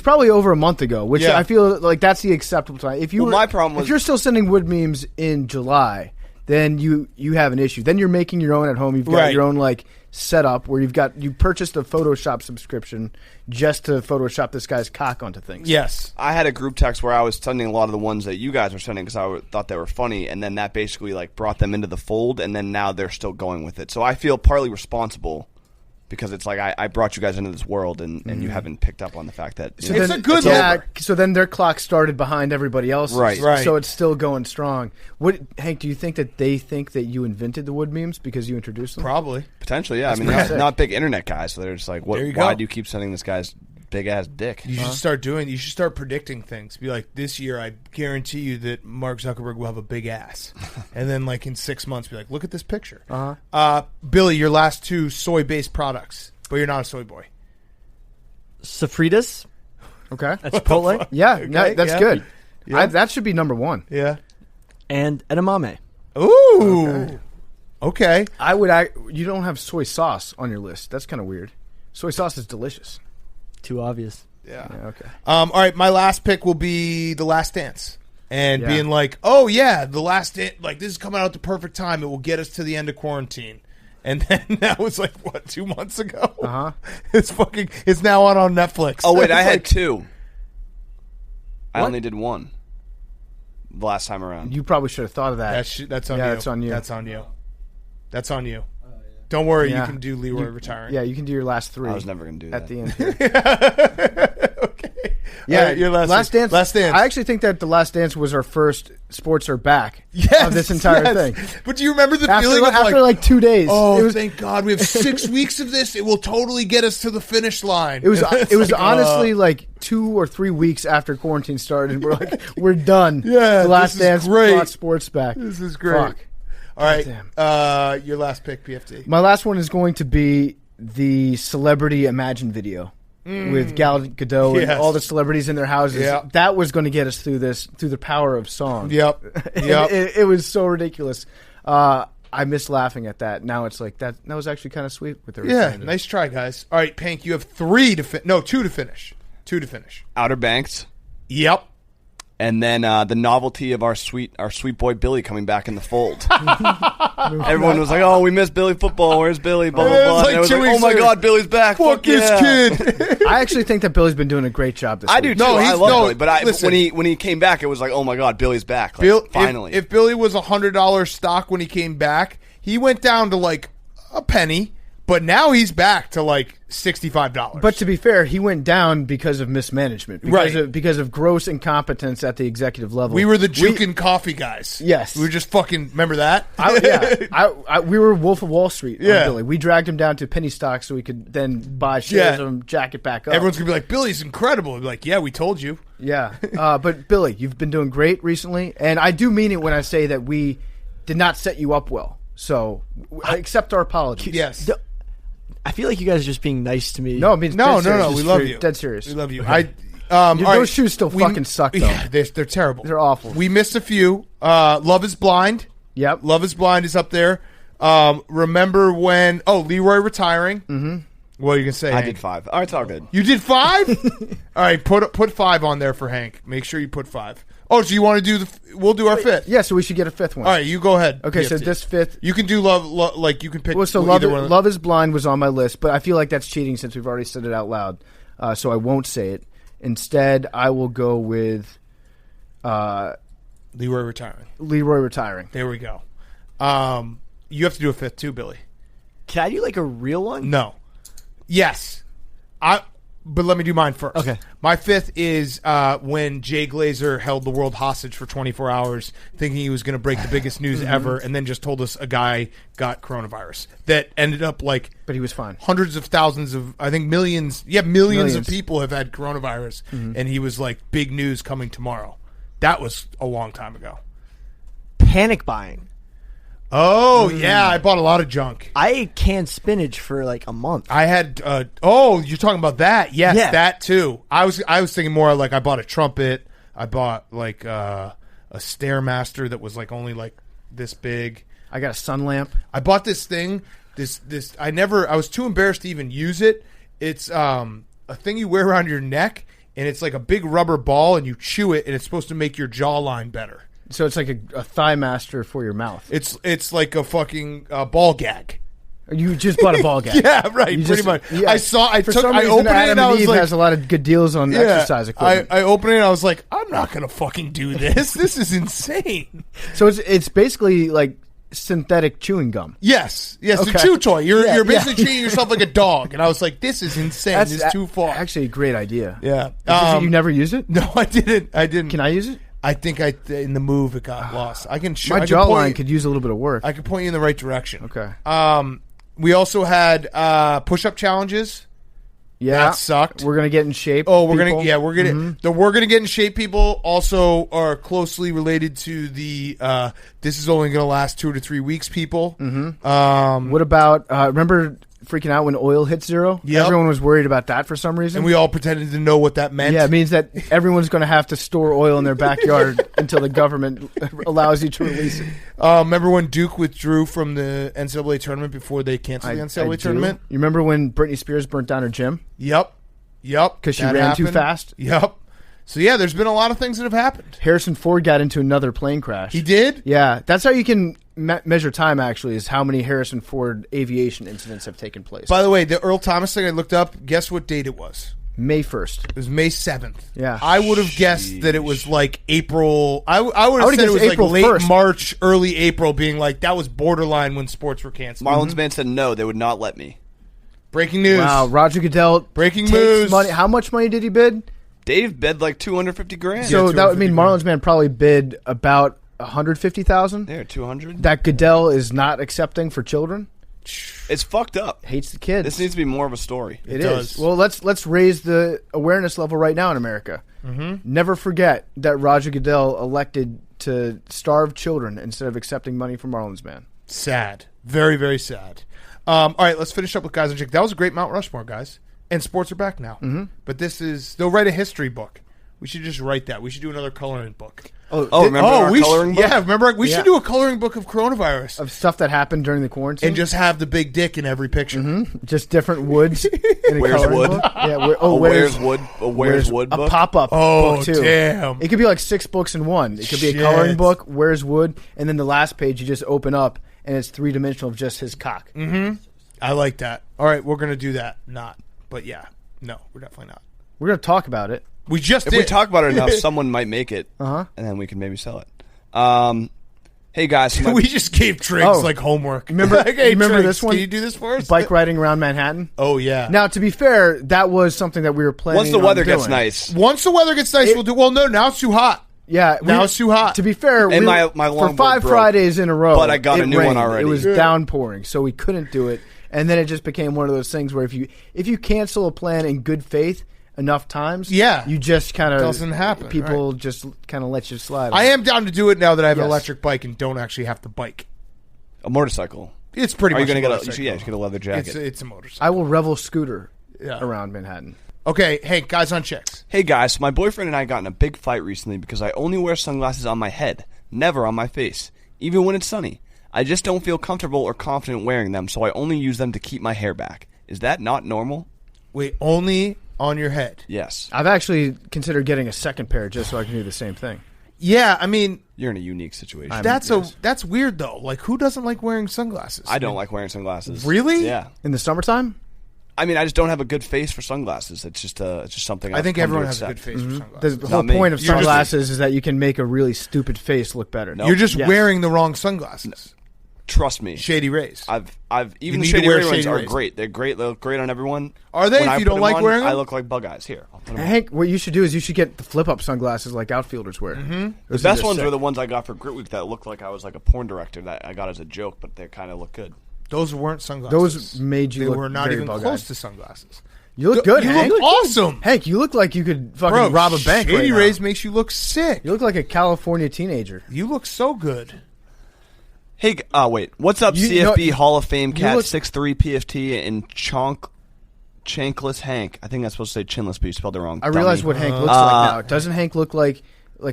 probably over a month ago, which I feel like that's the acceptable time. If my problem was, if you're still sending wood memes in July, then you have an issue. Then you're making your own at home. You've got your own like setup where you purchased a Photoshop subscription just to Photoshop this guy's cock onto things. Yes. I had a group text where I was sending a lot of the ones that you guys were sending because I thought they were funny, and then that basically like brought them into the fold, and then now they're still going with it. So I feel partly responsible because it's like I brought you guys into this world, and you haven't picked up on the fact that So it's a good look. So then their clock started behind everybody else's. Right. So it's still going strong. Hank, do you think that they think that you invented the wood memes because you introduced them? Probably. Potentially, yeah. That's I mean, pretty they're sick. not big internet guys, so they're just like, There you why go. do you keep sending this guy's big ass dick? You should start doing. You should start predicting things. Be like, this year, I guarantee you that Mark Zuckerberg will have a big ass, and then like in 6 months, be like, look at this picture. Billy, your last two soy-based products, but you're not a soy boy. Sofritas. Okay. That's Chipotle. Yeah, Okay, that's yeah. good. Yeah. That should be number one. Yeah. And edamame. Ooh. Okay. You don't have soy sauce on your list. That's kind of weird. Soy sauce is delicious. Too obvious. Yeah. Okay. All right. My last pick will be The Last Dance, and Yeah. being like, oh yeah, The Last Dance. Like this is coming out at the perfect time. It will get us to the end of quarantine. And then that was like what, 2 months ago. It's now on Netflix. Oh wait, It's I had like- two. I What? only did one. The last time around. You probably should have thought of that. That's on Yeah, you. that's on you. That's on you. That's on you. Don't worry, Yeah. you can do Leroy retiring. Yeah, you can do your last three. I was never going to do at that. the end. Here. Okay. Yeah, All right, your last Dance. Last Dance. I actually think that the Last Dance was our first sports are back Yes, of this entire yes. thing. But do you remember the After, feeling of after like 2 days, oh, it was thank God, we have 6 weeks of this. It will totally get us to the finish line. it was It's it was like, honestly like 2 or 3 weeks after quarantine started. We're like, we're done. Yeah, the Last this is Dance great. brought sports back. This is great. Fuck. All right, Damn. your last pick, PFT. My last one is going to be the Celebrity Imagine video with Gal Gadot Yes. and all the celebrities in their houses. Yeah. That was going to get us through this, through the power of song. Yep. And Yep. it was so ridiculous. I miss laughing at that. Now it's like that was actually kind of sweet with the Yeah, nice try, guys. All right, Pink, you have two to finish. Two to finish. Outer Banks. Yep. And then the novelty of our sweet boy Billy coming back in the fold. Everyone was like, "Oh, we miss Billy football. Where's Billy?" Blah blah It was blah. like And it was 2 like, weeks "Oh my later. God, Billy's back! Fuck this yeah." kid. I actually think that Billy's been doing a great job this I week. do too. No, I he's- love no, Billy, but listen. when he came back, it was like, "Oh my God, Billy's back!" Like, Bill, finally. if Billy was $100 stock when he came back, he went down to like a penny, but now he's back to like $65. But to be fair, he went down because of mismanagement, because of gross incompetence at the executive level. we were the juke and coffee guys. Yes. we were just fucking. Remember that? We were Wolf of Wall Street on Yeah. Billy. We dragged him down to penny stock so we could then buy shares Yeah. of him, jack it back up. Everyone's gonna be like, Billy's incredible. We'll be like, yeah, we told you. Yeah. But Billy, you've been doing great recently, and I do mean it when I say that we did not set you up well. So I accept our apologies. Yes. I feel like you guys are just being nice to me. No, I mean No. dead serious. We Just love for- you. Dead serious. We love you. All Those right, shoes still fucking suck, though. Yeah, they're terrible. They're awful. We missed a few. Love is Blind. Yep. Love is Blind is up there. Remember when? Oh, Leroy retiring. Mm-hmm. What are you gonna say? I Hank? did 5. Oh, it's all good. You did 5? All right, put 5 on there for Hank. Make sure you put 5. Oh, so you want to do we'll do our 5th. Yeah, so we should get a 5th one. All right, you go ahead. Okay, so PFT. this 5th. You can do love like you can pick. Well, so either one of them. Love is Blind was on my list, but I feel like that's cheating since we've already said it out loud. So I won't say it. Instead, I will go with Leroy retiring. Leroy retiring. There we go. You have to do a 5th too, Billy. Can I do like a real one? No. Yes. But let me do mine first. Okay. My fifth is when Jay Glazer held the world hostage for 24 hours, thinking he was going to break the biggest news ever, and then just told us a guy got coronavirus. That ended up like... But he was fine. Hundreds of thousands of... I think millions... Yeah, millions of people have had coronavirus, and he was like, big news coming tomorrow. That was a long time ago. Panic buying. Oh, yeah, I bought a lot of junk. I ate canned spinach for like a month. I had you're talking about that. Yes, Yeah. that too. I was thinking more like I bought a trumpet. I bought like a Stairmaster that was like only like this big. I got a sun lamp. I bought this thing. This I was too embarrassed to even use it. It's a thing you wear around your neck, and it's like a big rubber ball, and you chew it, and it's supposed to make your jawline better. So it's like a thigh master for your mouth. It's like a fucking ball gag. You just bought a ball gag. Yeah, right. You Pretty just- much. yeah. I For some I reason, opened it Adam and I and was Eve like, has a lot of good deals on exercise equipment. I opened it and I was like, I'm not gonna fucking do this. This is insane. So it's basically like synthetic chewing gum. Yes, the Okay. chew toy. You're Yeah, basically yeah. treating yourself like a dog, and I was like, this is insane. This is too far. Actually, a great idea. Yeah. You never use it? No, I didn't. Can I use it? I think in the move it got lost. I can. My I can jawline point, could use a little bit of work. I could point you in the right direction. Okay. We also had push-up challenges. Yeah, That sucked. We're gonna get in shape. Oh, we're people. gonna we're gonna get in shape. People also are closely related to the this is only gonna last 2 to 3 weeks. People. Mm-hmm. What about remember freaking out when oil hit zero? Yep. Everyone was worried about that for some reason. And we all pretended to know what that meant. Yeah, it means that everyone's going to have to store oil in their backyard until the government allows you to release it. Remember when Duke withdrew from the NCAA tournament before they canceled the I NCAA do. tournament? You remember when Britney Spears burnt down her gym? Yep. Because she That ran too happened. fast? Yep. So yeah, there's been a lot of things that have happened. Harrison Ford got into another plane crash. He did? Yeah, that's how you can measure time, actually, is how many Harrison Ford aviation incidents have taken place. By the way, the Earl Thomas thing I looked up, guess what date it was? May 1st. It was May 7th. Yeah. I would have guessed that it was like April. I would have would've said it was guessed like April late 1st. March, early April, being like, that was borderline when sports were canceled. Marlins man said no, they would not let me. Breaking news. Wow, Roger Goodell Breaking takes news. money. How much money did he bid? Dave bid like $250,000. So that would mean 250 Marlins man probably bid about 150,000. There, 200. That Goodell is not accepting for children. It's fucked up. Hates the kids. This needs to be more of a story. It does. is. Well, let's raise the awareness level right now in America. Mm-hmm. Never forget that Roger Goodell elected to starve children instead of accepting money from Marlins man. Sad. Very, very sad. All right, let's finish up with Guys on Chick. That was a great Mount Rushmore, guys. And sports are back now. Mm-hmm. But they'll write a history book. We should just write that. We should do another coloring book. Remember our coloring book? Yeah, remember? We should do a coloring book of coronavirus. Of stuff that happened during the quarantine. And just have the big dick in every picture. Mm-hmm. Just different woods. In a Where's coloring wood? book. Yeah, Where's wood? A Where's wood a book? pop-up Oh, book too. damn. It could be like 6 books in one. It could be a Shit. coloring book, Where's Wood, and then the last page you just open up and it's 3-dimensional of just his cock. Mm-hmm. I like that. All right, we're going to do that. Not. But yeah. No, we're definitely not. We're going to talk about it. We just If did. we talk about it enough, someone might make it, Uh-huh. and then we can maybe sell it. Hey guys, we just gave Triggs Oh. like homework. Remember- Like, hey, remember Triggs, this one? Can you do this for us? Bike riding around Manhattan. Oh, yeah. Now, to be fair, that was something that we were planning once the on weather gets doing. nice, Once the weather gets nice, we'll do. Well, no, now it's too hot. Yeah, Now it's too hot. To be fair, And my for longboard 5 broke. Fridays in a row, But I got a it new one rained. already. It was Yeah. downpouring, so we couldn't do it. And then it just became one of those things where if you cancel a plan in good faith enough times, Yeah. you just kind of Doesn't happen, People just kind of let you slide. I am down to do it now that I have an Yes. electric bike and don't actually have to bike. a motorcycle. It's pretty Are you much going to a get motorcycle. you should get a leather jacket. It's a motorcycle. I will revel scooter Yeah. around Manhattan. Okay, hey, Guys on Chicks. Hey guys, my boyfriend and I got in a big fight recently because I only wear sunglasses on my head, never on my face, even when it's sunny. I just don't feel comfortable or confident wearing them, so I only use them to keep my hair back. Is that not normal? Wait, only on your head. Yes. I've actually considered getting a second pair just so I can do the same thing. Yeah, I mean, You're in a unique situation. that's weird though. Like, who doesn't like wearing sunglasses? I don't like wearing sunglasses. Really? Yeah. In the summertime? I mean, I just don't have a good face for sunglasses. It's just something I think I've come everyone to has a good accept. face for sunglasses. The whole me. point of You're just- sunglasses is that you can make a really stupid face look better. No. You're just Yes. wearing the wrong sunglasses. Trust me. Shady Rays. I've even need the to Shady wear Ray ones Shady are Rays. great. They're great. They look great on everyone. Are they? When If I you put don't them like on, wearing them? I look like bug eyes. Here, I'll put them on. Hank, what you should do is you should get the flip-up sunglasses like outfielders wear. Mm-hmm. The best ones were the ones I got for Grit Week that looked like I was like a porn director that I got as a joke, but they kind of look good. Those weren't sunglasses. Those made you They look were not very even bug-eyed. close to sunglasses. You look good, You Hank. look awesome. Hank, you look like you could fucking Bro, rob a bank Shady right now. Rays makes you look sick. You look like a California teenager. You look so good. Hey, wait. What's up, You CFB know- Hall of Fame cat, look- 6'3", PFT, and Chankless Hank. I think that's supposed to say chinless, but you spelled it wrong. I realize dummy. what Hank looks like now. Doesn't Hank look like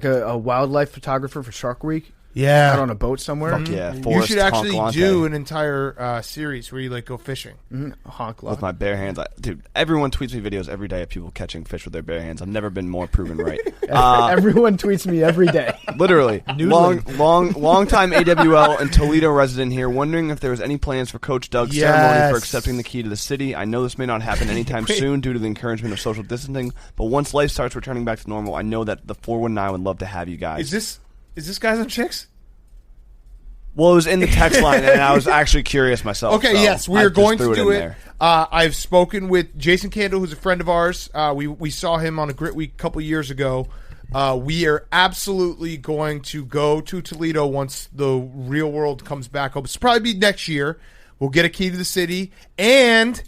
a wildlife photographer for Shark Week? Yeah. Out on a boat somewhere? Fuck yeah. You Forrest should actually Honklante. do an entire series where you like go fishing. Honk With my bare hands. Dude, everyone tweets me videos every day of people catching fish with their bare hands. I've never been more proven right. Everyone tweets me every day. Literally. long time AWL and Toledo resident here, wondering if there was any plans for Coach Doug's ceremony for accepting the key to the city. I know this may not happen anytime soon due to the encouragement of social distancing, but once life starts returning back to normal, I know that the 419 would love to have you guys. Is this guys on chicks? Well, it was in the text line, and I was actually curious myself. Okay, so yes, we I are just going threw to do in it. there. I've spoken with Jason Candle, who's a friend of ours. We saw him on a Grit Week a couple years ago. We are absolutely going to go to Toledo once the real world comes back open. It's probably be next year. We'll get a key to the city, and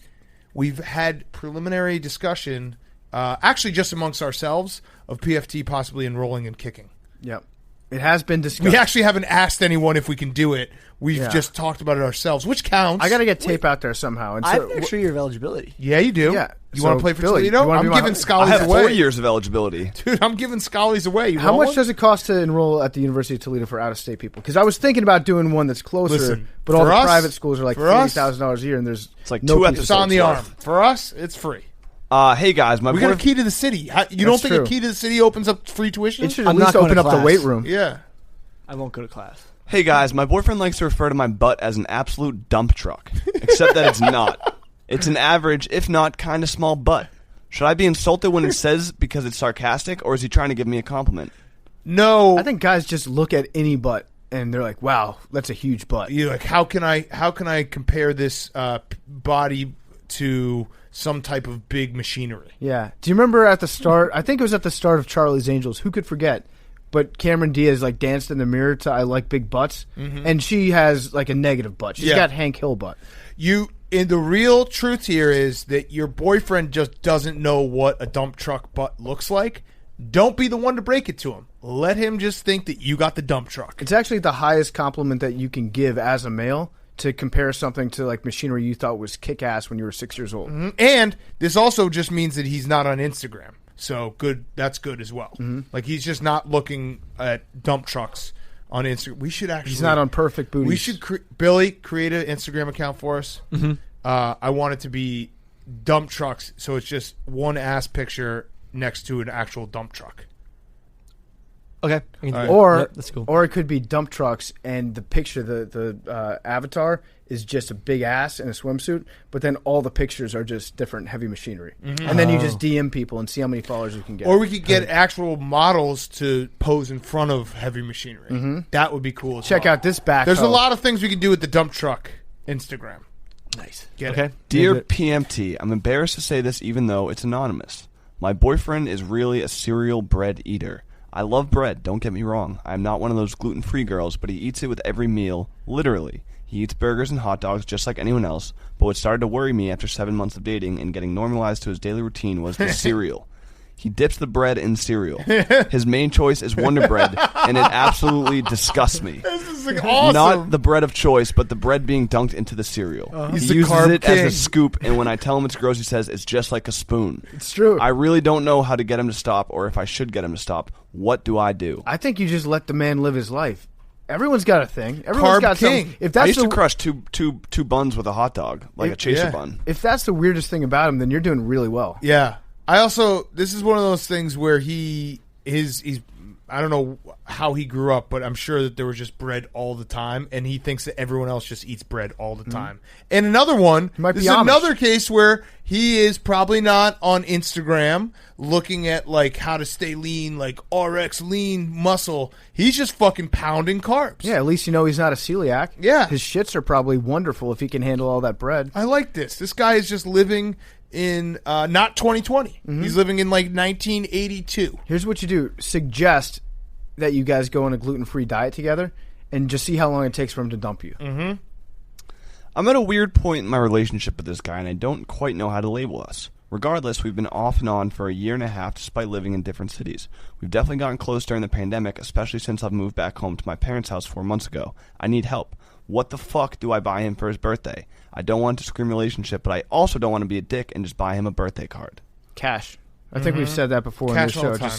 we've had preliminary discussion, actually just amongst ourselves, of PFT possibly enrolling and kicking. Yep. It has been discussed. We actually haven't asked anyone if we can do it. We've just talked about it ourselves, which counts. I got to get tape out there somehow. And I so, have an extra year of eligibility. Yeah, you do. Yeah. You So, want to play for Billy, Toledo? you wanna I'm be my- giving I Scully's have away. 4 years of eligibility. Dude, I'm giving Scully's away. You how want much one? does it cost to enroll at the University of Toledo for out-of-state people? Because I was thinking about doing one that's closer, Listen, but all for the us- private schools are like for us, $40,000 a year, and there's It's like no 2 people. episodes. It's on the worth. arm. For us, it's free. Hey, guys, my We got a boyfriend... key to the city. You don't think true. a key to the city opens up free tuition? It should at I'm least not going open to up the class. weight room. Yeah. I won't go to class. Hey guys, my boyfriend likes to refer to my butt as an absolute dump truck, except that it's not. It's an average, if not kind of small butt. Should I be insulted when it says because it's sarcastic, or is he trying to give me a compliment? No. I think guys just look at any butt and they're like, "Wow, that's a huge butt." You're like, how can I compare this body to some type of big machinery? Yeah. Do you remember at the start? I think it was at the start of Charlie's Angels. Who could forget? But Cameron Diaz like danced in the mirror to "I like big butts," and she has like a negative butt. She's got Hank Hill butt. And the real truth here is that your boyfriend just doesn't know what a dump truck butt looks like. Don't be the one to break it to him. Let him just think that you got the dump truck. It's actually the highest compliment that you can give as a male to compare something to like machinery you thought was kick-ass when you were 6 years old. And this also just means that he's not on Instagram. So good. That's good as well. Like he's just not looking at dump trucks on Instagram. We should actually. He's not on perfect booties. We should Billy create an Instagram account for us. I want it to be dump trucks, so it's just one ass picture next to an actual dump truck. Okay. I can do that. Or Yep, that's cool. or it could be dump trucks, and the picture, the avatar is just a big ass in a swimsuit, but then all the pictures are just different heavy machinery, and then you just DM people and see how many followers you can get. Or we could get actual models to pose in front of heavy machinery. That would be cool. As Check well. out this back. There's a lot of things we can do with the dump truck Instagram. Nice. Get Okay. it? Dear Good. PMT, I'm embarrassed to say this even though it's anonymous. My boyfriend is really a cereal bread eater. I love bread, don't get me wrong. I'm not one of those gluten-free girls, but he eats it with every meal, literally. He eats burgers and hot dogs just like anyone else, but what started to worry me after 7 months of dating and getting normalized to his daily routine was the cereal. He dips the bread in cereal. His main choice is Wonder Bread, and it absolutely disgusts me. This is like awesome. Not the bread of choice, but the bread being dunked into the cereal. He's He the uses carb it as king. a scoop, and when I tell him it's gross, he says it's just like a spoon. It's true. I really don't know how to get him to stop, or if I should get him to stop. What do I do? I think you just let the man live his life. Everyone's got a thing. Everyone's Carb got king. something. If I that's used the, to crush two buns with a hot dog, like a chaser yeah. bun. if that's the weirdest thing about him, then you're doing really well. Yeah. I also, this is one of those things where he's I don't know how he grew up, but I'm sure that there was just bread all the time, and he thinks that everyone else just eats bread all the time. And another one, might this be is Amish. another case where he is probably not on Instagram looking at like how to stay lean, like RX lean muscle. He's just fucking pounding carbs. Yeah, at least you know he's not a celiac. Yeah. His shits are probably wonderful if he can handle all that bread. I like this. This guy is just living in not 2020. He's living in like 1982. Here's what you do. Suggest that you guys go on a gluten-free diet together and just see how long it takes for him to dump you. I'm at a weird point in my relationship with this guy, and I don't quite know how to label us. Regardless, we've been off and on for a year and a half despite living in different cities. We've definitely gotten close during the pandemic, especially since I've moved back home to my parents' house 4 months ago. I need help. What the fuck do I buy him for his birthday? I don't want to scream relationship, but I also don't want to be a dick and just buy him a birthday card. Cash. I think we've said that before Cash on all the the show.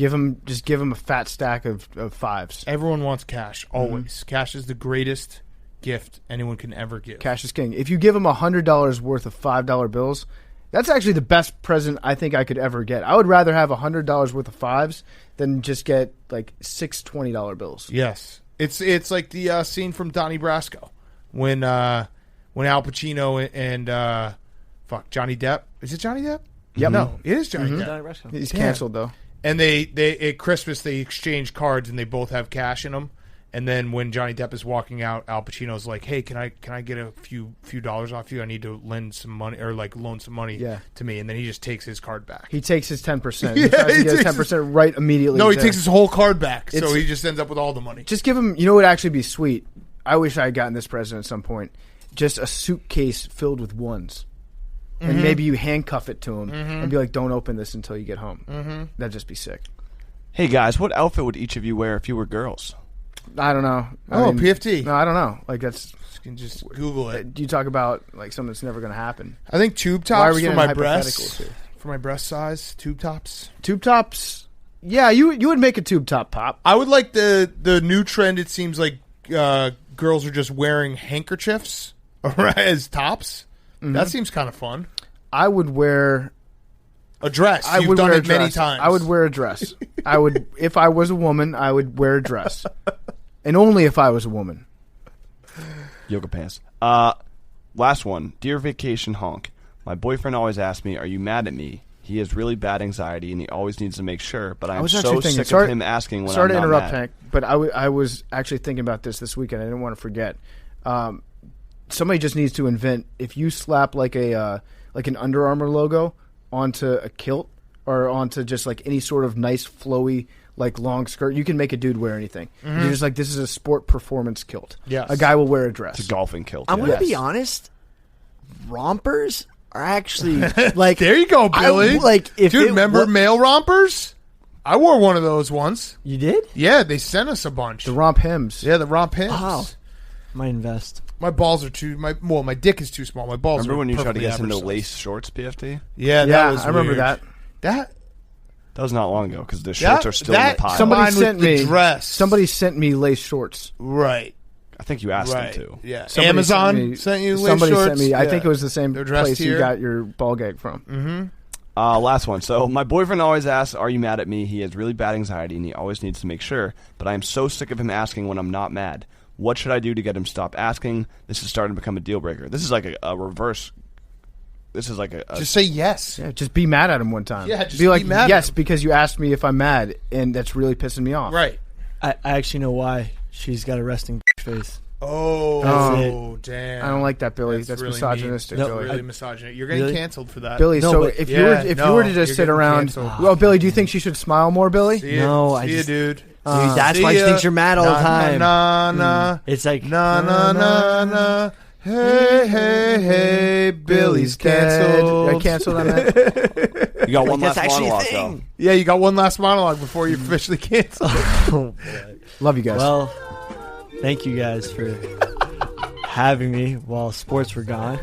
time. Just give him a fat stack of fives. Everyone wants cash, always. Cash is the greatest gift anyone can ever give. Cash is king. If you give him $100 worth of $5 bills, that's actually the best present I think I could ever get. I would rather have $100 worth of fives than just get like six $20 bills. Yes. It's like the scene from Donnie Brasco when Al Pacino and Johnny Depp. Is it Johnny Depp? Yep. No, it is Johnny Depp. He's canceled though. And they at Christmas they exchange cards and they both have cash in them. And then when Johnny Depp is walking out, Al Pacino's like, "Hey, can I get a few dollars off you? I need to lend some money or like loan some money to me." And then he just takes his card back. He takes his 10%. He tries to get his 10% right immediately. No, he takes his whole card back, so It's- he just ends up with all the money. Just give him. You know what would actually be sweet? I wish I had gotten this present at some point. Just a suitcase filled with ones. And maybe you handcuff it to him and be like, "Don't open this until you get home." That'd just be sick. Hey guys, what outfit would each of you wear if you were girls? I don't know. PFT. No, I don't know. Like that's. You can just Google it. You talk about like something that's never going to happen. I think tube Why are tops we for getting my hypotheticals breasts. here? For my breast size, tube tops. Tube tops. Yeah, you would make a tube top pop. I would like the new trend. It seems like girls are just wearing handkerchiefs as tops. That seems kind of fun. I would wear A dress. I You've would done wear it a many dress. times. I would wear a dress. I would, if I was a woman, I would wear a dress, and only if I was a woman. Yoga pants. Last one. Dear vacation honk. My boyfriend always asks me, "Are you mad at me?" He has really bad anxiety, and he always needs to make sure. But I'm was so actually thinking- sick sorry- of him asking when Sorry I'm to not interrupt, mad. Hank, but I was actually thinking about this weekend. I didn't want to forget. Somebody just needs to invent, if you slap like an Under Armour logo onto a kilt or onto just like any sort of nice flowy like long skirt, you can make a dude wear anything. You're just like, this is a sport performance kilt. Yes. A guy will wear a dress. It's a golfing kilt. I'm yeah. going to be honest. Rompers are actually like There you go, Billy. if Dude, it remember wa- male rompers? I wore one of those once. You did? Yeah, they sent us a bunch. The romp hymns. Yeah, the romp hymns. Wow. Might invest. My balls are too. My dick is too small. My balls. Remember are when you tried to perfectly get into average lace size. shorts, PFT? Yeah, that Yeah, was I remember weird. that. That was not long ago because the shorts are still in that- the pile. somebody- Somebody Mine sent with the me dress. Somebody sent me lace shorts. Right. I think you asked Right. them to. Yeah. Somebody Amazon sent you lace Somebody shorts? sent me. I Yeah. think it was the same They're dressed place you here? got your ball gag from. Last one. So my boyfriend always asks, "Are you mad at me?" He has really bad anxiety and he always needs to make sure. But I am so sick of him asking when I'm not mad. What should I do to get him to stop asking? This is starting to become a deal breaker. This is like a reverse. This is like a Just say yes. Yeah, just be mad at him one time. Yeah, just be like, be mad at yes, him. because you asked me if I'm mad, and that's really pissing me off. Right. I actually know why. She's got a resting face. Oh, That's damn. I don't like that, Billy. That's really misogynistic, mean. That's Billy. really misogynistic. You're getting Really? canceled for that. Billy, No, so but- if Yeah, you were to no, just you're sit getting around, canceled. well, Billy, do you think she should smile more, Billy? See ya. No, I See ya, just- dude. Dude, that's why See she ya. thinks you're mad all the time. Nah, nah. It's like Na na na na. Hey, hey, hey, Billy's canceled. I canceled on that. You got one that's last actually a monologue, though. thing. Yeah, you got one last monologue before you're officially canceled. Love you guys. Well, thank you guys for having me while sports were gone.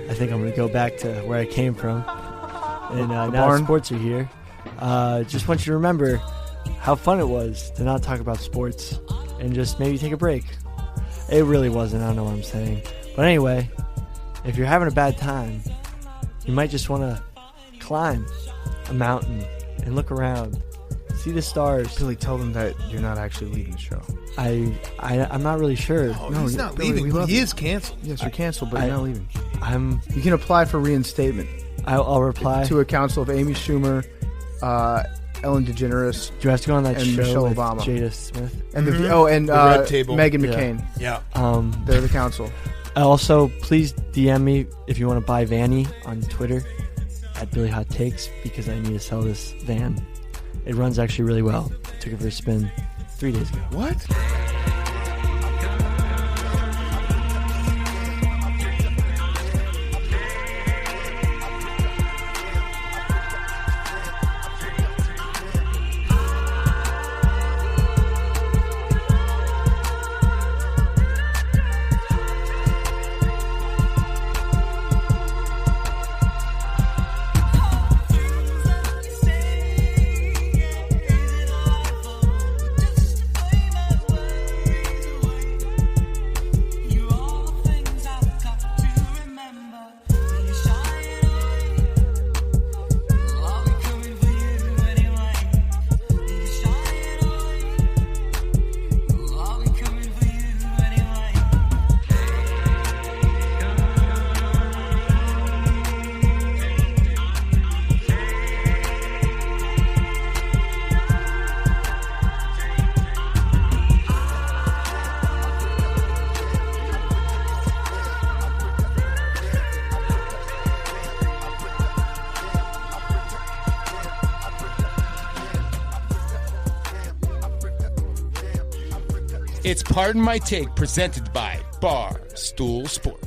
I think I'm going to go back to where I came from. And now barn. sports are here. Just want you to remember how fun it was to not talk about sports and just maybe take a break. It really wasn't. I don't know what I'm saying. But anyway, if you're having a bad time, you might just want to climb a mountain and look around, See the stars. Billy, tell them that you're not actually leaving the show. I'm not really sure. Oh, No, he's not Billy, leaving. we love He you. is canceled. Yes, you're canceled, but you're not leaving. You can apply for reinstatement I'll reply. to a council of Amy Schumer, Ellen DeGeneres, Do I have to go on that and show Michelle with Obama. Jada Smith? and The Red Table. Meghan Yeah. McCain. Yeah. They're the council. Also, please DM me if you want to buy Vanny on Twitter at Billy Hot Takes because I need to sell this van. It runs actually really well. I took it for a spin 3 days ago. What? It's Pardon My Take, presented by Barstool Sports.